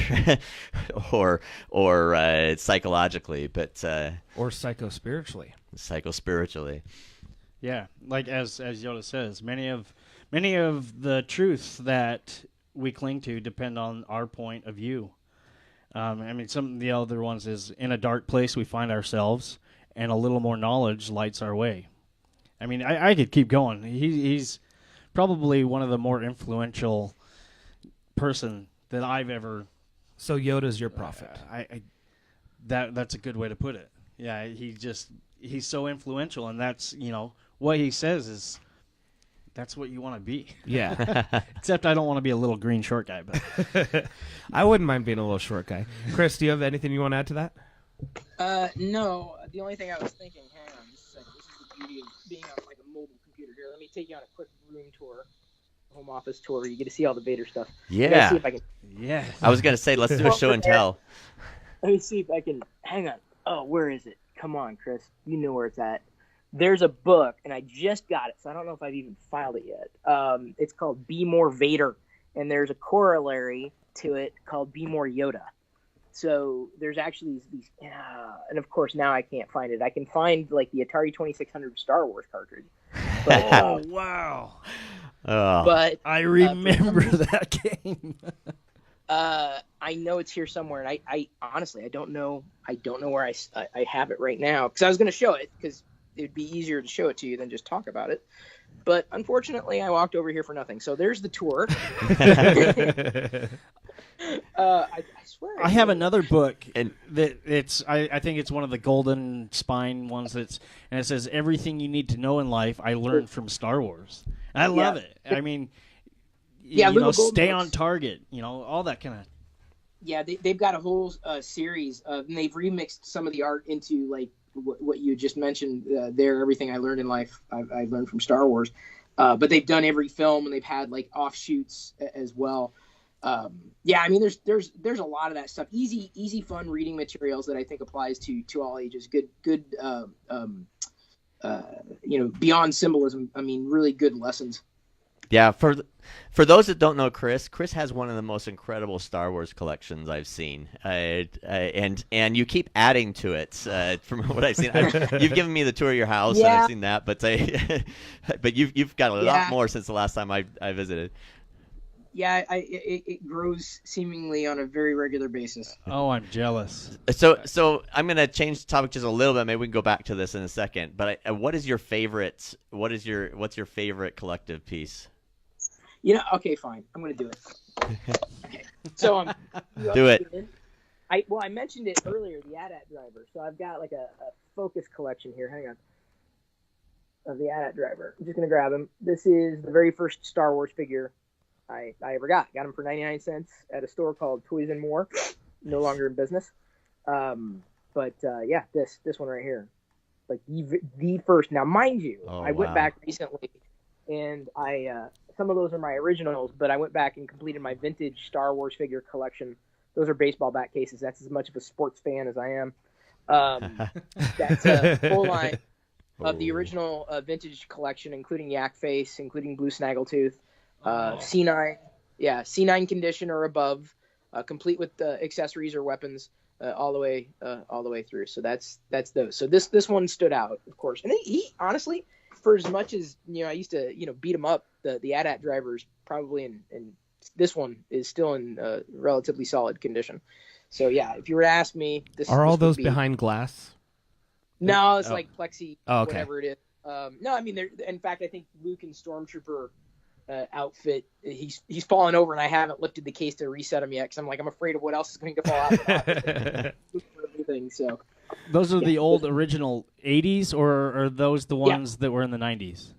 psychologically, but or psychospiritually. Yeah, like as Yoda says, many of the truths that we cling to depend on our point of view. Some of the other ones is, in a dark place we find ourselves, and a little more knowledge lights our way. I could keep going. He's probably one of the more influential person that I've ever. So Yoda's your prophet. That's a good way to put it. Yeah, he's so influential, and that's what he says is. That's what you want to be. Yeah. Except I don't want to be a little green short guy. But I wouldn't mind being a little short guy. Chris, do you have anything you want to add to that? No. The only thing I was thinking, hang on just a second. This is the beauty of being on like a mobile computer here. Let me take you on a quick room tour, home office tour, where you get to see all the Vader stuff. Yeah. See if I can. Yeah. I was going to say, let's do a show and tell. Let me see if I can. Hang on. Oh, where is it? Come on, Chris. You know where it's at. There's a book, and I just got it, so I don't know if I've even filed it yet. It's called Be More Vader, and there's a corollary to it called Be More Yoda. So there's actually these, and of course now I can't find it. I can find like the Atari 2600 Star Wars cartridge. But, oh wow! But I remember that game. I know it's here somewhere, and I honestly I don't know where I have it right now, because I was going to show it because it'd be easier to show it to you than just talk about it. But unfortunately, I walked over here for nothing. So there's the tour. I swear. I have another book that I think it's one of the golden spine ones and it says everything you need to know in life I learned from Star Wars. And I love it. Stay on target, all that kind of. Yeah, they've got a whole series and they've remixed some of the art into like what you just mentioned there. Everything I learned in life, I learned from Star Wars. But they've done every film, and they've had like offshoots as well. There's a lot of that stuff. Easy, fun reading materials that I think applies to all ages. Good, beyond symbolism. Really good lessons. Yeah, for those that don't know Chris has one of the most incredible Star Wars collections I've seen, and you keep adding to it from what I've seen. You've given me the tour of your house, and I've seen that, but you've got a lot more since the last time I visited. Yeah, it grows seemingly on a very regular basis. Oh, I'm jealous. So I'm going to change the topic just a little bit. Maybe we can go back to this in a second. But what's your favorite collective piece? Okay, fine. I'm going to do it. Okay. So do it. I mentioned it earlier, the AT-AT driver. So I've got like a Focus collection here. Hang on. Of the AT-AT driver. I'm just going to grab him. This is the very first Star Wars figure I ever got. Got him for 99 cents at a store called Toys and More. No longer in business. This one right here. Like the first. Now, mind you, I went back recently, and some of those are my originals, but I went back and completed my vintage Star Wars figure collection. Those are baseball bat cases. That's as much of a sports fan as I am. That's a full line of the original vintage collection, including Yak Face, including Blue Snaggletooth, C9, C9 condition or above, complete with accessories or weapons. All the way through. So that's those. So this one stood out, of course. And he honestly, for as much as I used to beat him up, the AT-AT drivers probably in this one is still in relatively solid condition. So yeah, if you were to ask me, are all those behind glass? No, it's like plexi, whatever it is. No, I mean, in fact, I think Luke and Stormtrooper outfit, he's fallen over, and I haven't lifted the case to reset him yet because I'm afraid of what else is going to fall out. Everything. So those are the old original 80s, or are those the ones that were in the 90s?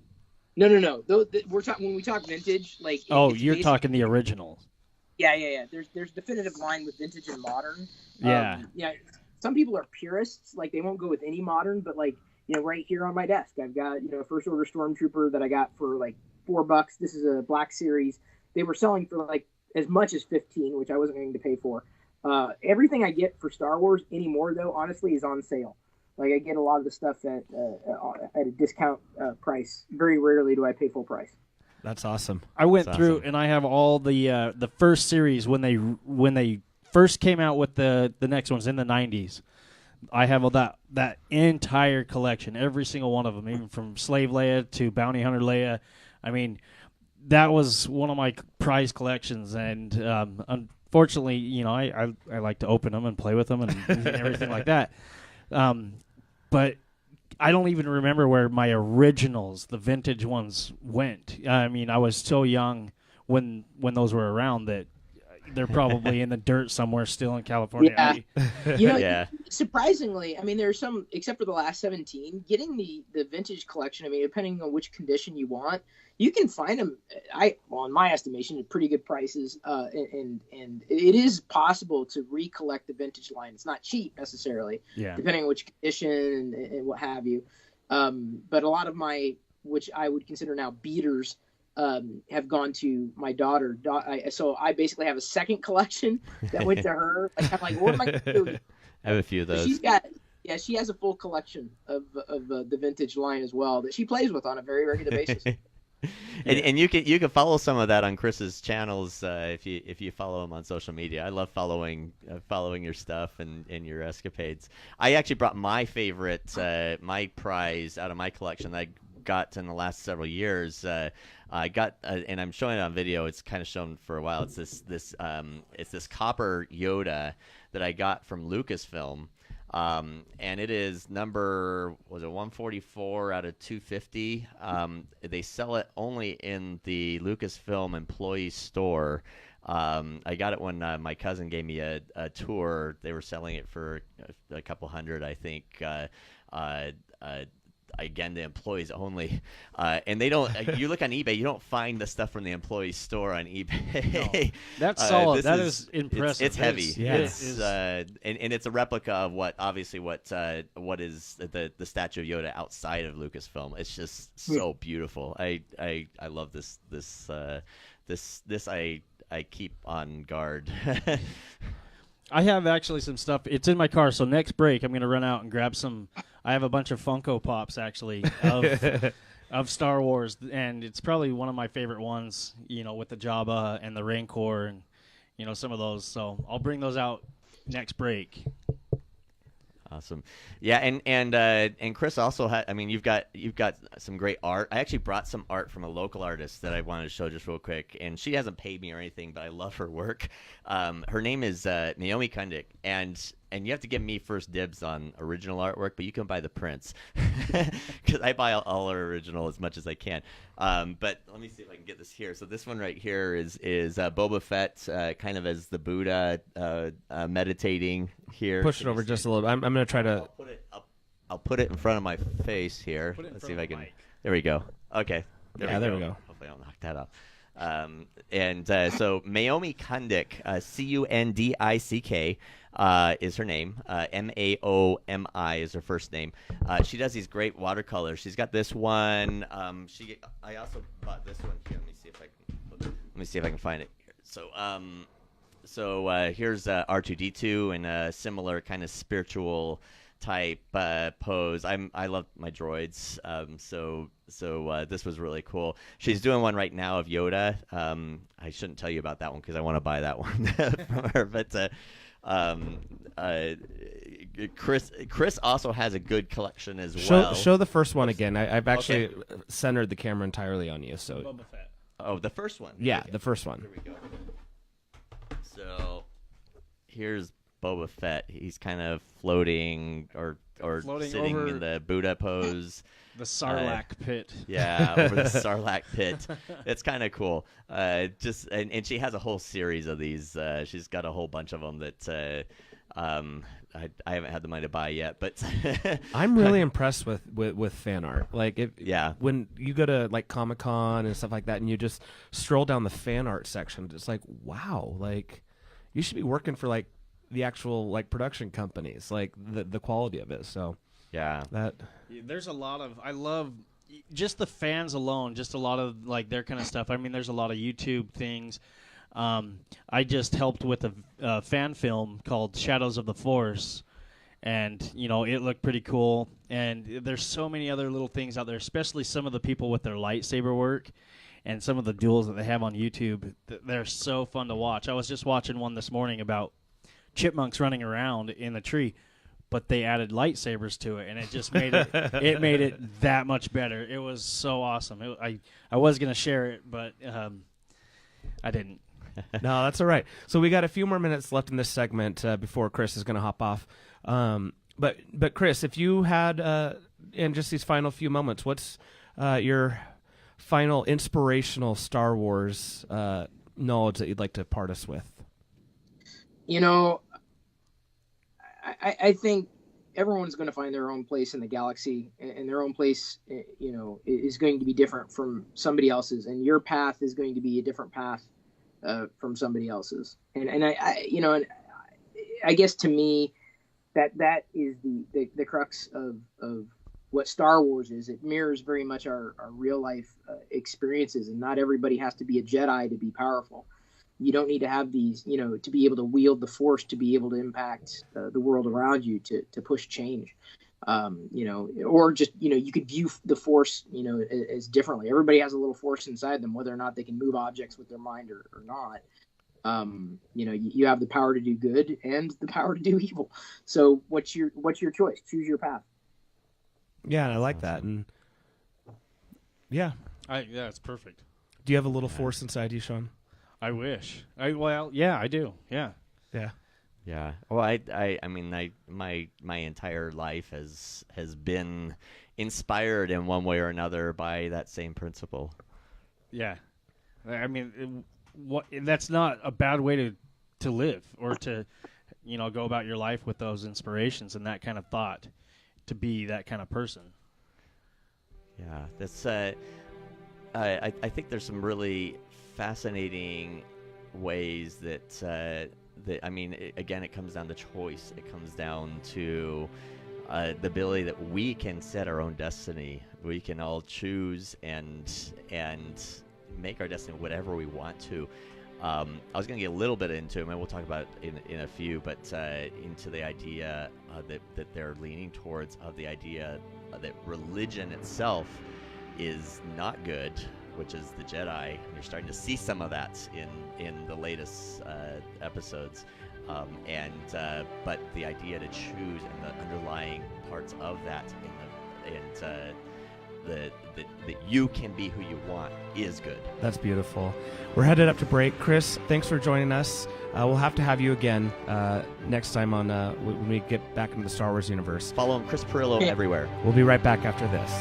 No. We're talking when we talk vintage, like you're talking the originals. Yeah. There's definitive line with vintage and modern. Yeah. Some people are purists, like they won't go with any modern, but like right here on my desk, I've got First Order Stormtrooper that I got for like $4. This is a Black Series. They were selling for like as much as $15, which I wasn't going to pay for. Everything I get for Star Wars anymore, though, honestly, is on sale. Like I get a lot of the stuff at a discount price. Very rarely do I pay full price. That's awesome. I went through and I have all the first series when they first came out with the next ones in the 90s. I have all that entire collection, every single one of them, even from Slave Leia to Bounty Hunter Leia. I mean, that was one of my prized collections, and unfortunately, I like to open them and play with them and everything like that. But I don't even remember where my originals, the vintage ones, went. I mean, I was so young when those were around that they're probably in the dirt somewhere still in California. Yeah. Surprisingly, I mean, there's some, except for the last 17, getting the vintage collection, I mean, depending on which condition you want, you can find them, in my estimation, at pretty good prices. And it is possible to recollect the vintage line. It's not cheap necessarily, depending on which condition and what have you. But a lot of my, which I would consider now beaters, have gone to my daughter. So I basically have a second collection that went to her. Like, I'm like, what am I going to do? I have a few of those. She has a full collection of the vintage line as well that she plays with on a very regular basis. And you can follow some of that on Chris's channels if you follow him on social media. I love following your stuff and your escapades. I actually brought my favorite, my prize out of my collection that I got in the last several years. I got, and I'm showing it on video. It's kind of shown for a while. It's this copper Yoda that I got from Lucasfilm. And it is number 144 out of 250. They sell it only in the Lucasfilm employee store. I got it when my cousin gave me a tour. They were selling it for a couple hundred, I think. Again, the employees only, and they don't. You look on eBay, you don't find the stuff from the employee store on eBay. No, that's solid. That is impressive. It's heavy. Yes. And it's a replica of what is the statue of Yoda outside of Lucasfilm. It's just so beautiful. I love this. I keep on guard. I have actually some stuff. It's in my car, so next break I'm going to run out and grab some. I have a bunch of Funko Pops, actually, of Star Wars, and it's probably one of my favorite ones, with the Jabba and the Rancor and, some of those. So I'll bring those out next break. Awesome. Yeah, and Chris also had, I mean, you've got some great art. I actually brought some art from a local artist that I wanted to show just real quick, and she hasn't paid me or anything, but I love her work. Her name is Naomi Kundik, and and you have to give me first dibs on original artwork, but you can buy the prints because I buy all our original as much as I can. But let me see if I can get this here. So this one right here is Boba Fett, kind of as the Buddha meditating here. Push it over just a little bit. I'm going to try to. I'll put it in front of my face here. Let's see if I can. There we go. Okay. There we go. Hopefully I'll knock that off. So Maomi Kundick, Cundick, is her name. Maomi is her first name. She does these great watercolors. She's got this one. I also bought this one here. Let me see if I can find it. So here's R2D2 in a similar kind of spiritual type pose. I love my droids, so this was really cool. She's doing one right now of Yoda. I shouldn't tell you about that one because I want to buy that one from her. But Chris also has a good collection as well. Show the first one again. I've actually centered the camera entirely on you. So Boba Fett. Oh, the first one. Yeah, the first one. Here we go. So here's Boba Fett. He's kind of floating or sitting in the Buddha pose. The Sarlacc pit. Yeah, over the Sarlacc pit. It's kind of cool. And she has a whole series of these. She's got a whole bunch of them that I haven't had the money to buy yet. But I'm really impressed with fan art. Like when you go to like Comic-Con and stuff like that, and you just stroll down the fan art section, it's like, wow, like you should be working for like the actual like production companies, like the quality of it. So there's a lot of, I love just the fans alone, just a lot of like their kind of stuff. I mean, there's a lot of YouTube things. I just helped with a fan film called Shadows of the Force, and it looked pretty cool. And there's so many other little things out there, especially some of the people with their lightsaber work and some of the duels that they have on YouTube. They're so fun to watch. I was just watching one this morning about chipmunks running around in the tree, but they added lightsabers to it, and it just made it made it that much better. It was so awesome. I was gonna share it, but I didn't. No, that's all right. So we got a few more minutes left in this segment before Chris is gonna hop off. But Chris, if you had in just these final few moments, what's your final inspirational Star Wars knowledge that you'd like to part us with? I think everyone's going to find their own place in the galaxy, and their own place, is going to be different from somebody else's, and your path is going to be a different path from somebody else's. And I guess to me, that is the crux of what Star Wars is. It mirrors very much our real life experiences, and not everybody has to be a Jedi to be powerful. You don't need to have these, to be able to wield the Force, to be able to impact the world around you, to push change, or just, you could view the Force, as differently. Everybody has a little Force inside them, whether or not they can move objects with their mind or not. You have the power to do good and the power to do evil. So what's your choice? Choose your path. Yeah, I like that. And yeah, it's perfect. Do you have a little Force inside you, Sean? I wish. Yeah, I do. Yeah. Yeah. Well, I mean, my entire life has been inspired in one way or another by that same principle. Yeah. I mean, that's not a bad way to live, or to, go about your life with those inspirations and that kind of thought, to be that kind of person. Yeah. That's I think there's some really fascinating ways that I mean, again, it comes down to choice. It comes down to the ability that we can set our own destiny. We can all choose and make our destiny whatever we want to. I was going to get a little bit into it, and we'll talk about it in a few, but into the idea that they're leaning towards, of the idea that religion itself is not good, which is the Jedi. And you're starting to see some of that in the latest episodes. But the idea to choose and the underlying parts of that, that you can be who you want is good. That's beautiful. We're headed up to break. Chris, thanks for joining us. We'll have to have you again next time on when we get back into the Star Wars universe. Follow Chris Pirillo everywhere. We'll be right back after this.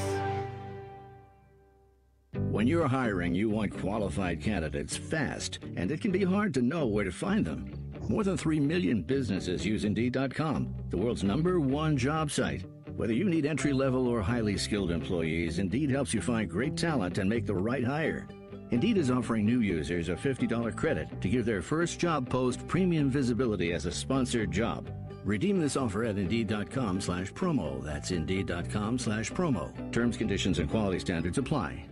When you're hiring, you want qualified candidates fast, and it can be hard to know where to find them. More than 3 million businesses use Indeed.com, the world's #1 job site. Whether you need entry-level or highly skilled employees, Indeed helps you find great talent and make the right hire. Indeed is offering new users a $50 credit to give their first job post premium visibility as a sponsored job. Redeem this offer at Indeed.com/promo. That's Indeed.com/promo. Terms, conditions, and quality standards apply.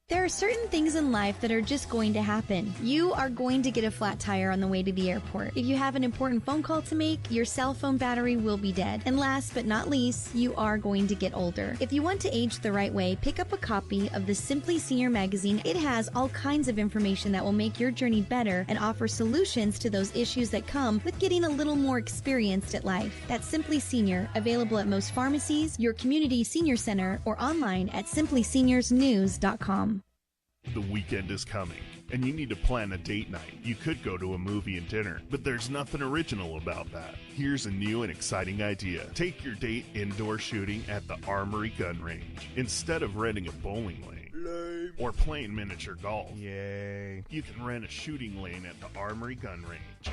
There are certain things in life that are just going to happen. You are going to get a flat tire on the way to the airport. If you have an important phone call to make, your cell phone battery will be dead. And last but not least, you are going to get older. If you want to age the right way, pick up a copy of the Simply Senior magazine. It has all kinds of information that will make your journey better and offer solutions to those issues that come with getting a little more experienced at life. That's Simply Senior, available at most pharmacies, your community senior center, or online at simplyseniorsnews.com. The weekend is coming, and you need to plan a date night. You could go to a movie and dinner, but there's nothing original about that. Here's a new and exciting idea. Take your date indoor shooting at the Armory Gun Range. Instead of renting a bowling lane or playing miniature golf, yay, you can rent a shooting lane at the Armory Gun Range.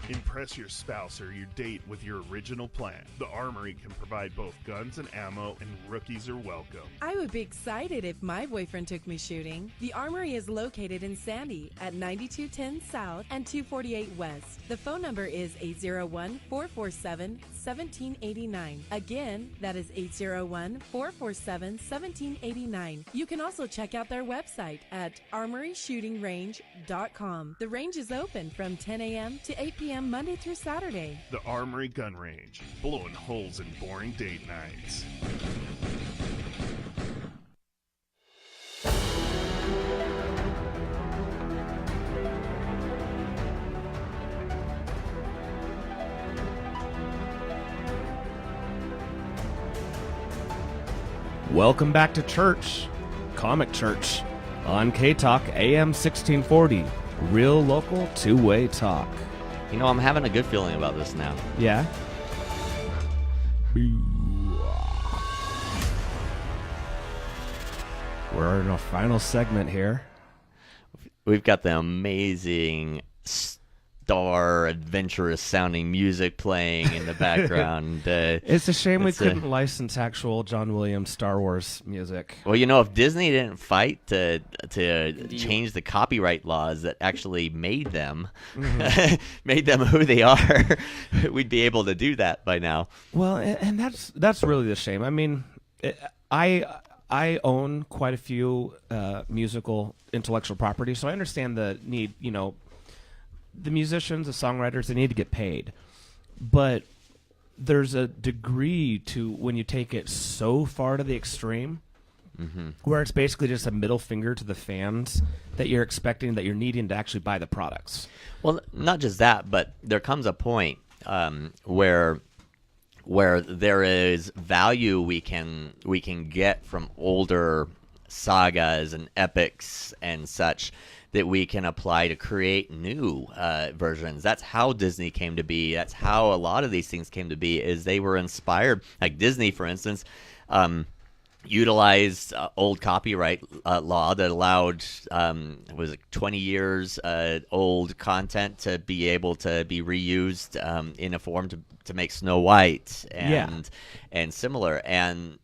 Impress your spouse or your date with your original plan. The Armory can provide both guns and ammo, and rookies are welcome. I would be excited if my boyfriend took me shooting. The Armory is located in Sandy at 9210 South and 248 West. The phone number is 801-447-1789. Again, that is 801-447-1789. You can also check out their website at armoryshootingrange.com. The range is open from 10 a.m. to 8 p.m. Monday through Saturday. The Armory Gun Range, blowing holes in boring date nights. Welcome back to church, Comic.Church, on KTALK AM 1640. Real local, two-way talk. You know, I'm having a good feeling about this now. Yeah? We're in our final segment here. We've got the amazing star adventurous sounding music playing in the background. It's a shame we couldn't license actual John Williams Star Wars music. Well, you know, if Disney didn't fight to change the copyright laws that actually made them made them who they are, we'd be able to do that by now. Well, and that's really the shame. I mean, I own quite a few musical intellectual property, so I understand the need, you know, the musicians, the songwriters, they need to get paid. But there's a degree to when you take it so far to the extreme, where it's basically just a middle finger to the fans that you're expecting, that you're needing to actually buy the products. Well, not just that, but there comes a point where there is value we can get from older sagas and epics and such that we can apply to create new versions. That's how Disney came to be. That's how a lot of these things came to be, is they were inspired. Like Disney, for instance, utilized old copyright law that allowed, was it 20 years old content to be able to be reused in a form to make Snow White and similar. And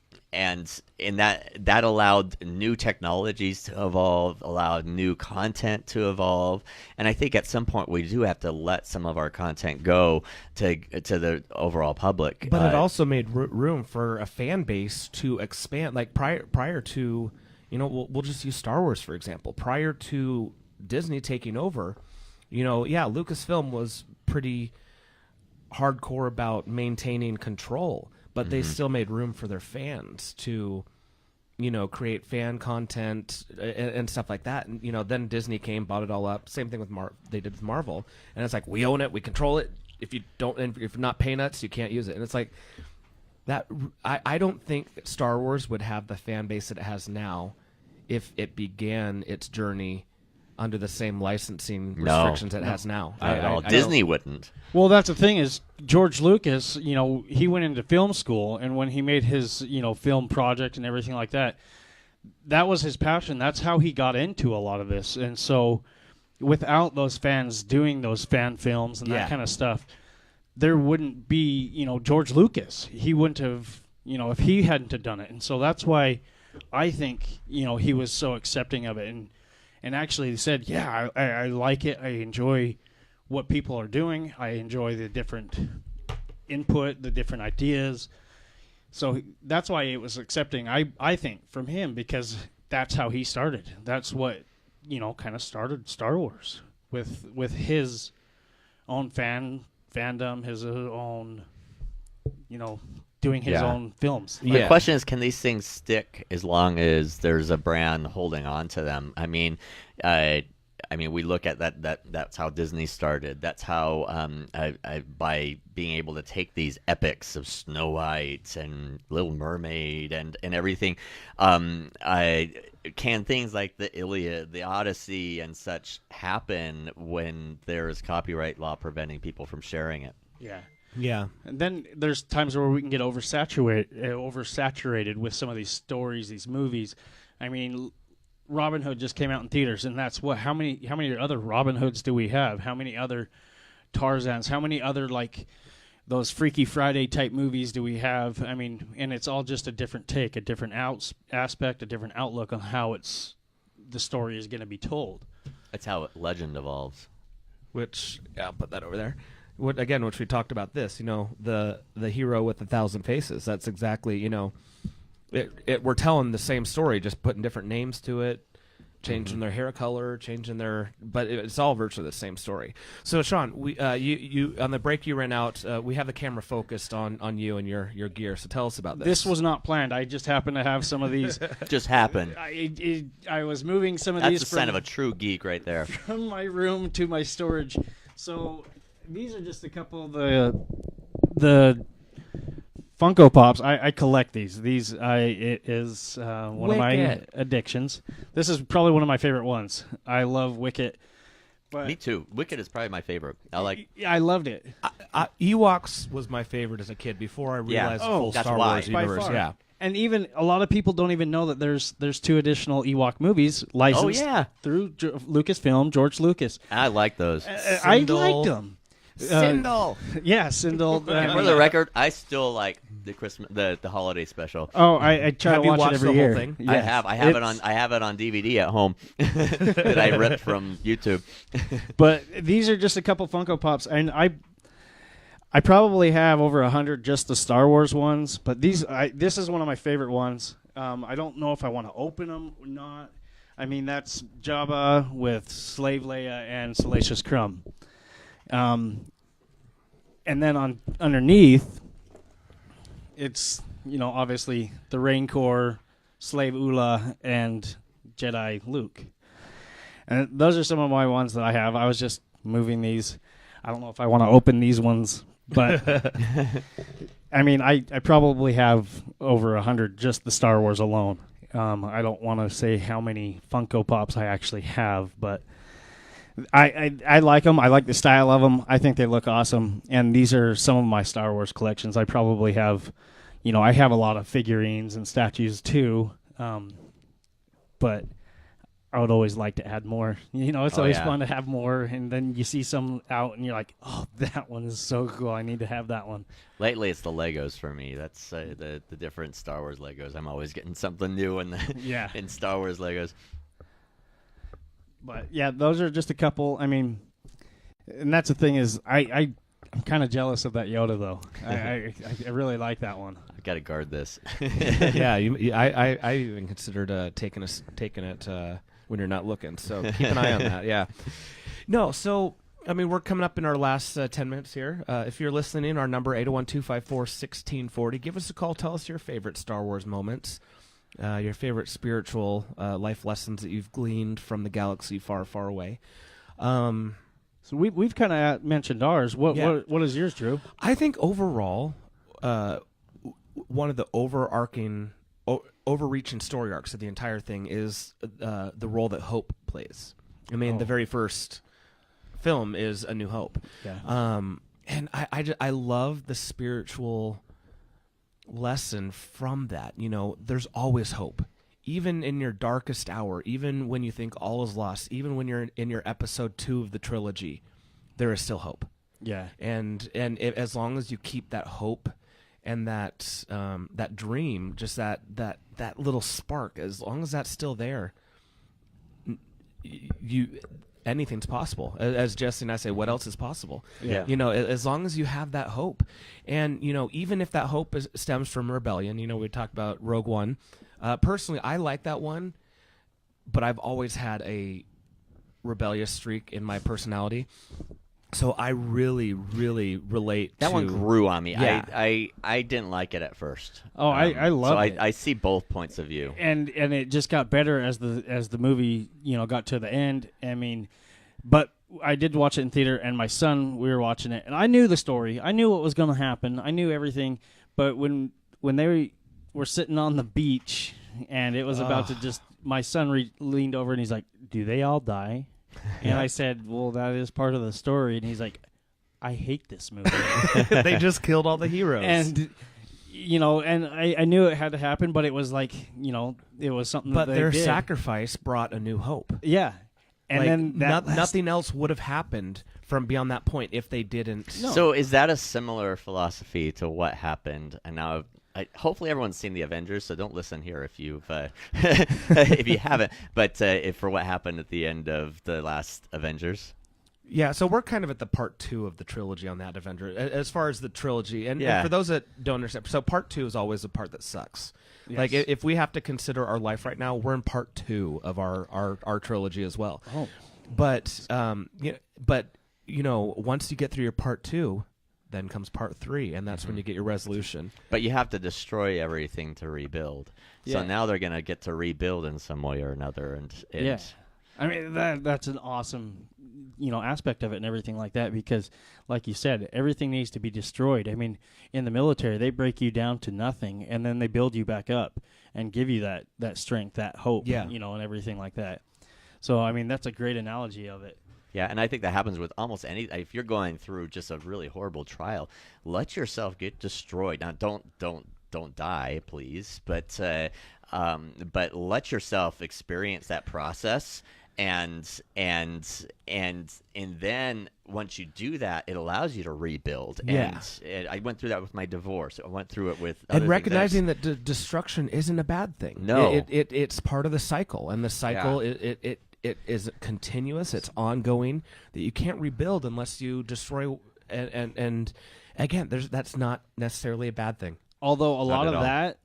in that allowed new technologies to evolve, allowed new content to evolve, and I think at some point we do have to let some of our content go to the overall public. But it also made room for a fan base to expand. Like prior to, you know, we'll just use Star Wars for example. Prior to Disney taking over, you know, Lucasfilm was pretty hardcore about maintaining control. But they still made room for their fans to, you know, create fan content and stuff like that. And, you know, then Disney came, bought it all up. Same thing with they did with Marvel. And it's like, we own it, we control it. If you're not paying us, you can't use it. And it's like, I don't think Star Wars would have the fan base that it has now if it began its journey under the same licensing restrictions it has now. Disney wouldn't. Well, that's the thing is George Lucas, he went into film school, and when he made his, film project and everything like that, that was his passion. That's how he got into a lot of this. And so without those fans doing those fan films and that kind of stuff, there wouldn't be, George Lucas. He wouldn't have, if he hadn't have done it. And so that's why I think, he was so accepting of it. And actually said, yeah, I like it. I enjoy what people are doing. I enjoy the different input, the different ideas. So that's why it was accepting, I think, from him, because that's how he started. That's what, kind of started Star Wars with his own fandom, his own, doing his own films. The question is, can these things stick as long as there's a brand holding on to them? I mean, we look at that's how Disney started. That's how by being able to take these epics of Snow White and Little Mermaid and everything, can things like the Iliad, the Odyssey, and such happen when there is copyright law preventing people from sharing it? Yeah. Yeah. And then there's times where we can get oversaturated with some of these stories, these movies. I mean, Robin Hood just came out in theaters, and that's what? How many other Robin Hoods do we have? How many other Tarzans? How many other, like, those Freaky Friday type movies do we have? I mean, and it's all just a different take, a different aspect, a different outlook on how the story is going to be told. That's how legend evolves. Which, I'll put that over there. Which we talked about this, the hero with 1,000 faces. That's exactly, we're telling the same story, just putting different names to it, changing their hair color, but it's all virtually the same story. So, Sean, you on the break you ran out. We have the camera focused on you and your gear. So tell us about this. This was not planned. I just happened to have some of these. Just happened. I was moving some of That's these. That's the sign of a true geek right there. From my room to my storage. So these are just a couple of the Funko Pops. I collect these. It is one of my addictions. This is probably one of my favorite ones. I love Wicket. But me too. Wicket is probably my favorite. I loved it. Ewoks was my favorite as a kid before I realized the full Star Wars universe. Yeah. And even a lot of people don't even know that there's 2 additional Ewok movies licensed through Lucasfilm, George Lucas. I like those. I liked them. Sindel. Sindel. For the record, I still like the holiday special. Oh, I try to watch it every year. Thing? Yes. I have it on DVD at home that I ripped from YouTube. But these are just a couple Funko Pops, and I probably have over 100 just the Star Wars ones. But this is one of my favorite ones. I don't know if I want to open them or not. I mean, that's Jabba with Slave Leia and Salacious Crumb. And then underneath, it's, obviously the Rancor, Slave Ula, and Jedi Luke. And those are some of my ones that I have. I was just moving these. I don't know if I want to open these ones, but I mean, I probably have over 100 just the Star Wars alone. I don't want to say how many Funko Pops I actually have, but I like them. I like the style of them. I think they look awesome. And these are some of my Star Wars collections. I probably have, I have a lot of figurines and statues too. But I would always like to add more. It's always fun to have more. And then you see some out and you're like, oh, that one is so cool. I need to have that one. Lately, it's the Legos for me. That's the different Star Wars Legos. I'm always getting something new in Star Wars Legos. But yeah, those are just a couple. I mean, and that's the thing is, I'm kind of jealous of that Yoda though. I really like that one. I gotta guard this. Yeah, I even considered taking it when you're not looking. So keep an eye on that. Yeah. No, so I mean, we're coming up in our last 10 minutes here. If you're listening, our number 801-254-1640. Give us a call. Tell us your favorite Star Wars moments. Your favorite spiritual life lessons that you've gleaned from the galaxy far, far away. So we've kind of mentioned ours. What is yours, Drew? I think overall, one of the overreaching story arcs of the entire thing is the role that hope plays. I mean, the very first film is A New Hope. Yeah. And I love the spiritual lesson from that. You know, there's always hope. Even in your darkest hour, even when you think all is lost, even when you're in your episode 2 of the trilogy, there is still hope. Yeah. And as long as you keep that hope and that dream, just that little spark, as long as that's still there, anything's possible. As Jesse and I say, what else is possible? Yeah. You know, as long as you have that hope. And, you know, even if that hope stems from rebellion, you know, we talked about Rogue One. Personally, I like that one, but I've always had a rebellious streak in my personality. So I really, really relate that to... one grew on me. Yeah. I didn't like it at first. Oh, I love it. So I see both points of view. And it just got better as the movie, you know, got to the end. I mean, but I did watch it in theater, and my son, we were watching it, and I knew the story. I knew what was going to happen. I knew everything. But when they were sitting on the beach, and it was about to just... My son leaned over, and he's like, "Do they all die?" And I said, well, that is part of the story. And he's like, I hate this movie. They just killed all the heroes. And, you know, and I knew it had to happen, but it was like, you know, it was something but that they their did. sacrifice brought a new hope. Yeah. And like, then nothing else would have happened from beyond that point if they didn't. No. So is that a similar philosophy to what happened? And now hopefully everyone's seen the Avengers, so don't listen here if you've if you haven't. But for what happened at the end of the last Avengers. Yeah, so we're kind of at the part 2 of the trilogy on that Avenger, as far as the trilogy. And for those that don't understand, so part 2 is always the part that sucks. Yes. Like if we have to consider our life right now, we're in part 2 of our trilogy as well. Oh. But you know, once you get through your part 2, then comes part 3, and that's when you get your resolution. But you have to destroy everything to rebuild. So now they're going to get to rebuild in some way or another. And yeah, I mean that's an awesome, you know, aspect of it and everything like that, because, like you said, everything needs to be destroyed. I mean, in the military, they break you down to nothing, and then they build you back up and give you that strength, that hope, you know, and everything like that. So, I mean, that's a great analogy of it. Yeah, and I think that happens with almost any. If you're going through just a really horrible trial, let yourself get destroyed. Now, don't die, please, but let yourself experience that process, and then once you do that, it allows you to rebuild. Yeah. And I went through that with my divorce. I went through it with and recognizing that destruction isn't a bad thing. No, it's part of the cycle, and the cycle it is continuous. It's ongoing. That you can't rebuild unless you destroy. And again, that's not necessarily a bad thing. Although a lot of that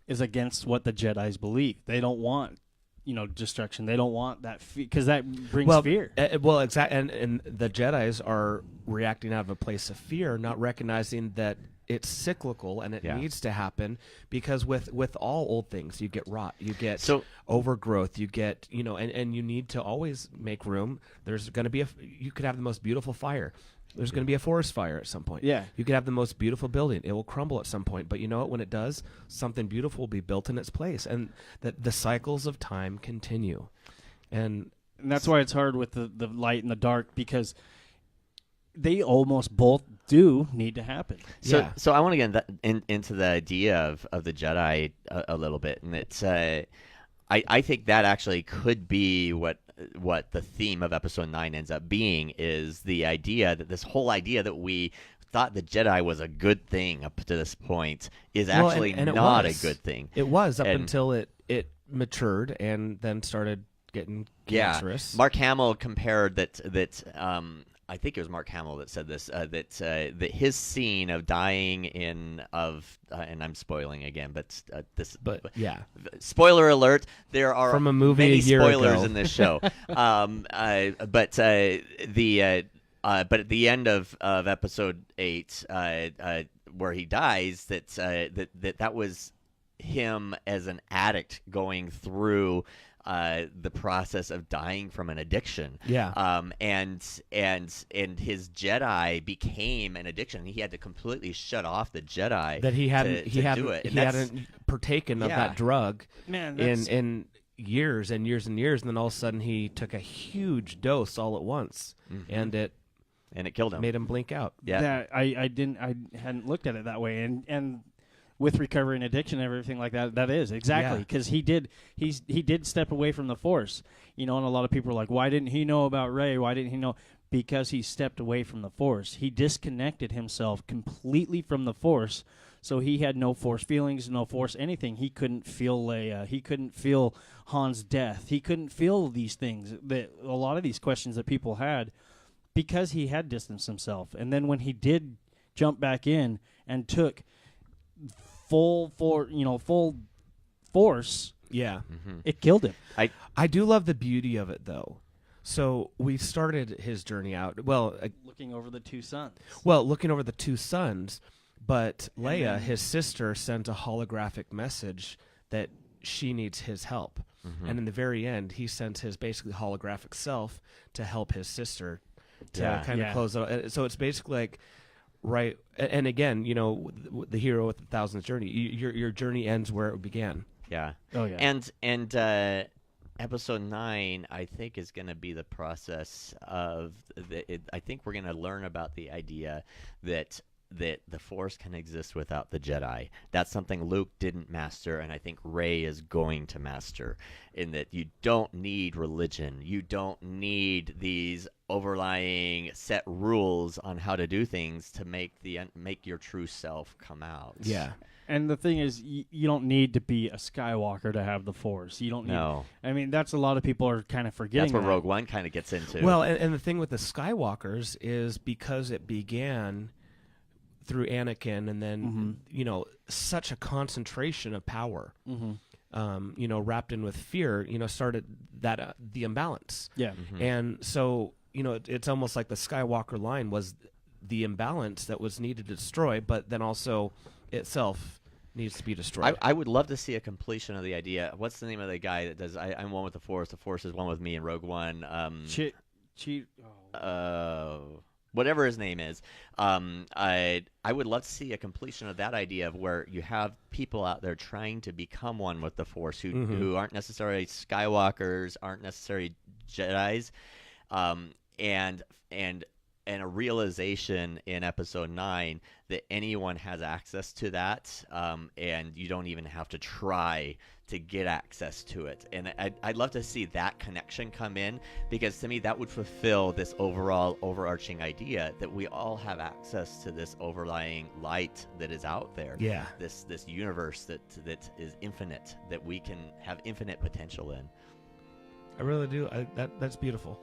is against what the Jedis believe. They don't want, you know, destruction. They don't want that because that brings fear. Well, exactly. And the Jedis are reacting out of a place of fear, not recognizing that it's cyclical and it needs to happen, because with all old things, you get rot, you get overgrowth, you get, you know, and you need to always make room. There's going to be you could have the most beautiful fire. There's going to be a forest fire at some point. Yeah. You could have the most beautiful building. It will crumble at some point. But you know what? When it does, something beautiful will be built in its place. And that the cycles of time continue. And that's why it's hard with the light and the dark, because they almost both do need to happen. So I want to get into the idea of the Jedi a little bit. And it's I think that actually could be what the theme of episode 9 ends up being, is the idea that this whole idea that we thought the Jedi was a good thing up to this point is actually not a good thing. It was up until it matured and then started getting cancerous. Mark Hamill compared that I think it was Mark Hamill that said this, that his scene of dying and I'm spoiling again, but spoiler alert, there are from a movie many a year spoilers ago. in this show. But at the end of episode 8, where he dies, that was him as an addict going through the process of dying from an addiction. Yeah. And his Jedi became an addiction. He had to completely shut off the Jedi that he hadn't do it. He hadn't partaken of that drug in years and years and years, and then all of a sudden he took a huge dose all at once, and it killed him. Made him blink out. Yeah. That I hadn't looked at it that way, and with recovery and addiction and everything like that, that is exactly because he did step away from the Force, and a lot of people are like, why didn't he know about Rey? Why didn't he know? Because he stepped away from the Force. He disconnected himself completely from the Force, so he had no Force feelings, no Force anything. He couldn't feel Leia. He couldn't feel Han's death. He couldn't feel these things, that a lot of these questions that people had, because he had distanced himself. And then when he did jump back in and took full force, it killed him. I do love the beauty of it, though. So we started his journey out. Well, looking over the two sons. But Leia, his sister, sent a holographic message that she needs his help. And in the very end, he sent his basically holographic self to help his sister to kind of close out. So it's basically like, right, and again, the hero with the thousandth journey. Your journey ends where it began. Yeah. Oh yeah. And episode 9, I think, is going to be the process of. I think we're going to learn about the idea that the Force can exist without the Jedi. That's something Luke didn't master, and I think Rey is going to master. In that you don't need religion, you don't need these overlying set rules on how to do things to make your true self come out. Yeah. And the thing is, you don't need to be a Skywalker to have the Force. You don't need. No. I mean, that's a lot of people are kind of forgetting. That's where that. Rogue One kind of gets into. Well, and the thing with the Skywalkers is because it began through Anakin, and then such a concentration of power, wrapped in with fear, started that the imbalance. Yeah, and so it's almost like the Skywalker line was the imbalance that was needed to destroy, but then also itself needs to be destroyed. I would love to see a completion of the idea. What's the name of the guy that does I'm one with the Force is one with me in Rogue One? Whatever his name is, I would love to see a completion of that idea of where you have people out there trying to become one with the Force who aren't necessarily Skywalkers, aren't necessarily Jedis, and a realization in episode 9 that anyone has access to that, and you don't even have to try to get access to it. And I'd love to see that connection come in, because to me that would fulfill this overarching idea that we all have access to this overlying light that is out there. Yeah. This universe that is infinite, that we can have infinite potential in. I really do. That's beautiful.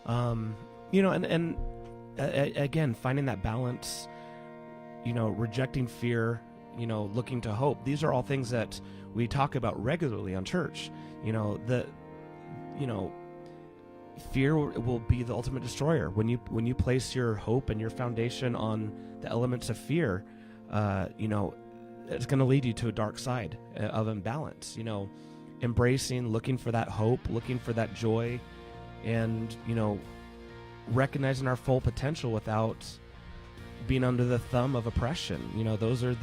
And again, finding that balance, rejecting fear, looking to hope. These are all things that we talk about regularly on church. Fear will be the ultimate destroyer. When you place your hope and your foundation on the elements of fear, it's going to lead you to a dark side of imbalance. Embracing, looking for that hope, looking for that joy, and recognizing our full potential without being under the thumb of oppression. Those are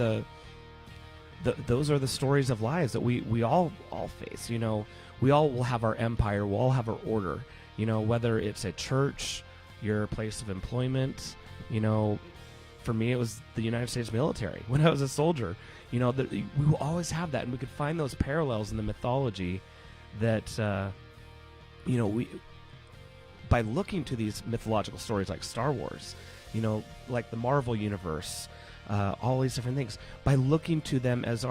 the stories of lives that we all face. We all will have our empire, we'll all have our order. Whether it's a church, your place of employment. For me, it was the United States military when I was a soldier. We will always have that, and we could find those parallels in the mythology that we. By looking to these mythological stories like Star Wars, like the Marvel Universe, all these different things, by looking to them as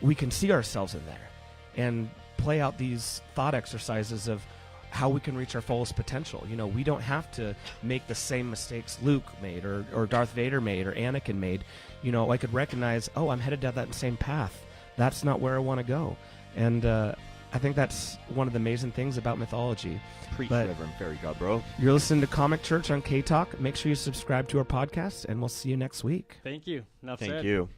we can see ourselves in there and play out these thought exercises of how we can reach our fullest potential. We don't have to make the same mistakes Luke made or Darth Vader made or Anakin made. I could recognize, I'm headed down that same path. That's not where I want to go. And I think that's one of the amazing things about mythology. Preach, Reverend Fairy God, bro. You're listening to Comic.Church on KTALK. Make sure you subscribe to our podcast, and we'll see you next week. Thank you. Thank you.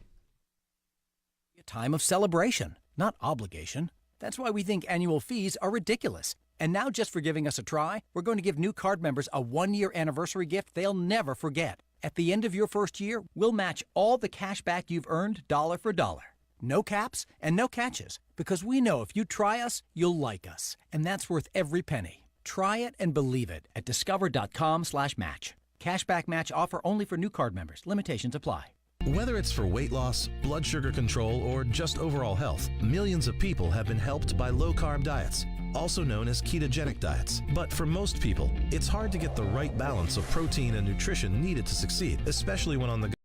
time of celebration, not obligation. That's why we think annual fees are ridiculous. And now, just for giving us a try, we're going to give new card members a 1-year anniversary gift they'll never forget. At the end of your first year, we'll match all the cash back you've earned dollar for dollar. No caps and no catches, because we know if you try us, you'll like us. And that's worth every penny. Try it and believe it at discover.com/match. Cashback match offer only for new card members. Limitations apply. Whether it's for weight loss, blood sugar control, or just overall health, millions of people have been helped by low-carb diets, also known as ketogenic diets. But for most people, it's hard to get the right balance of protein and nutrition needed to succeed, especially when on the go.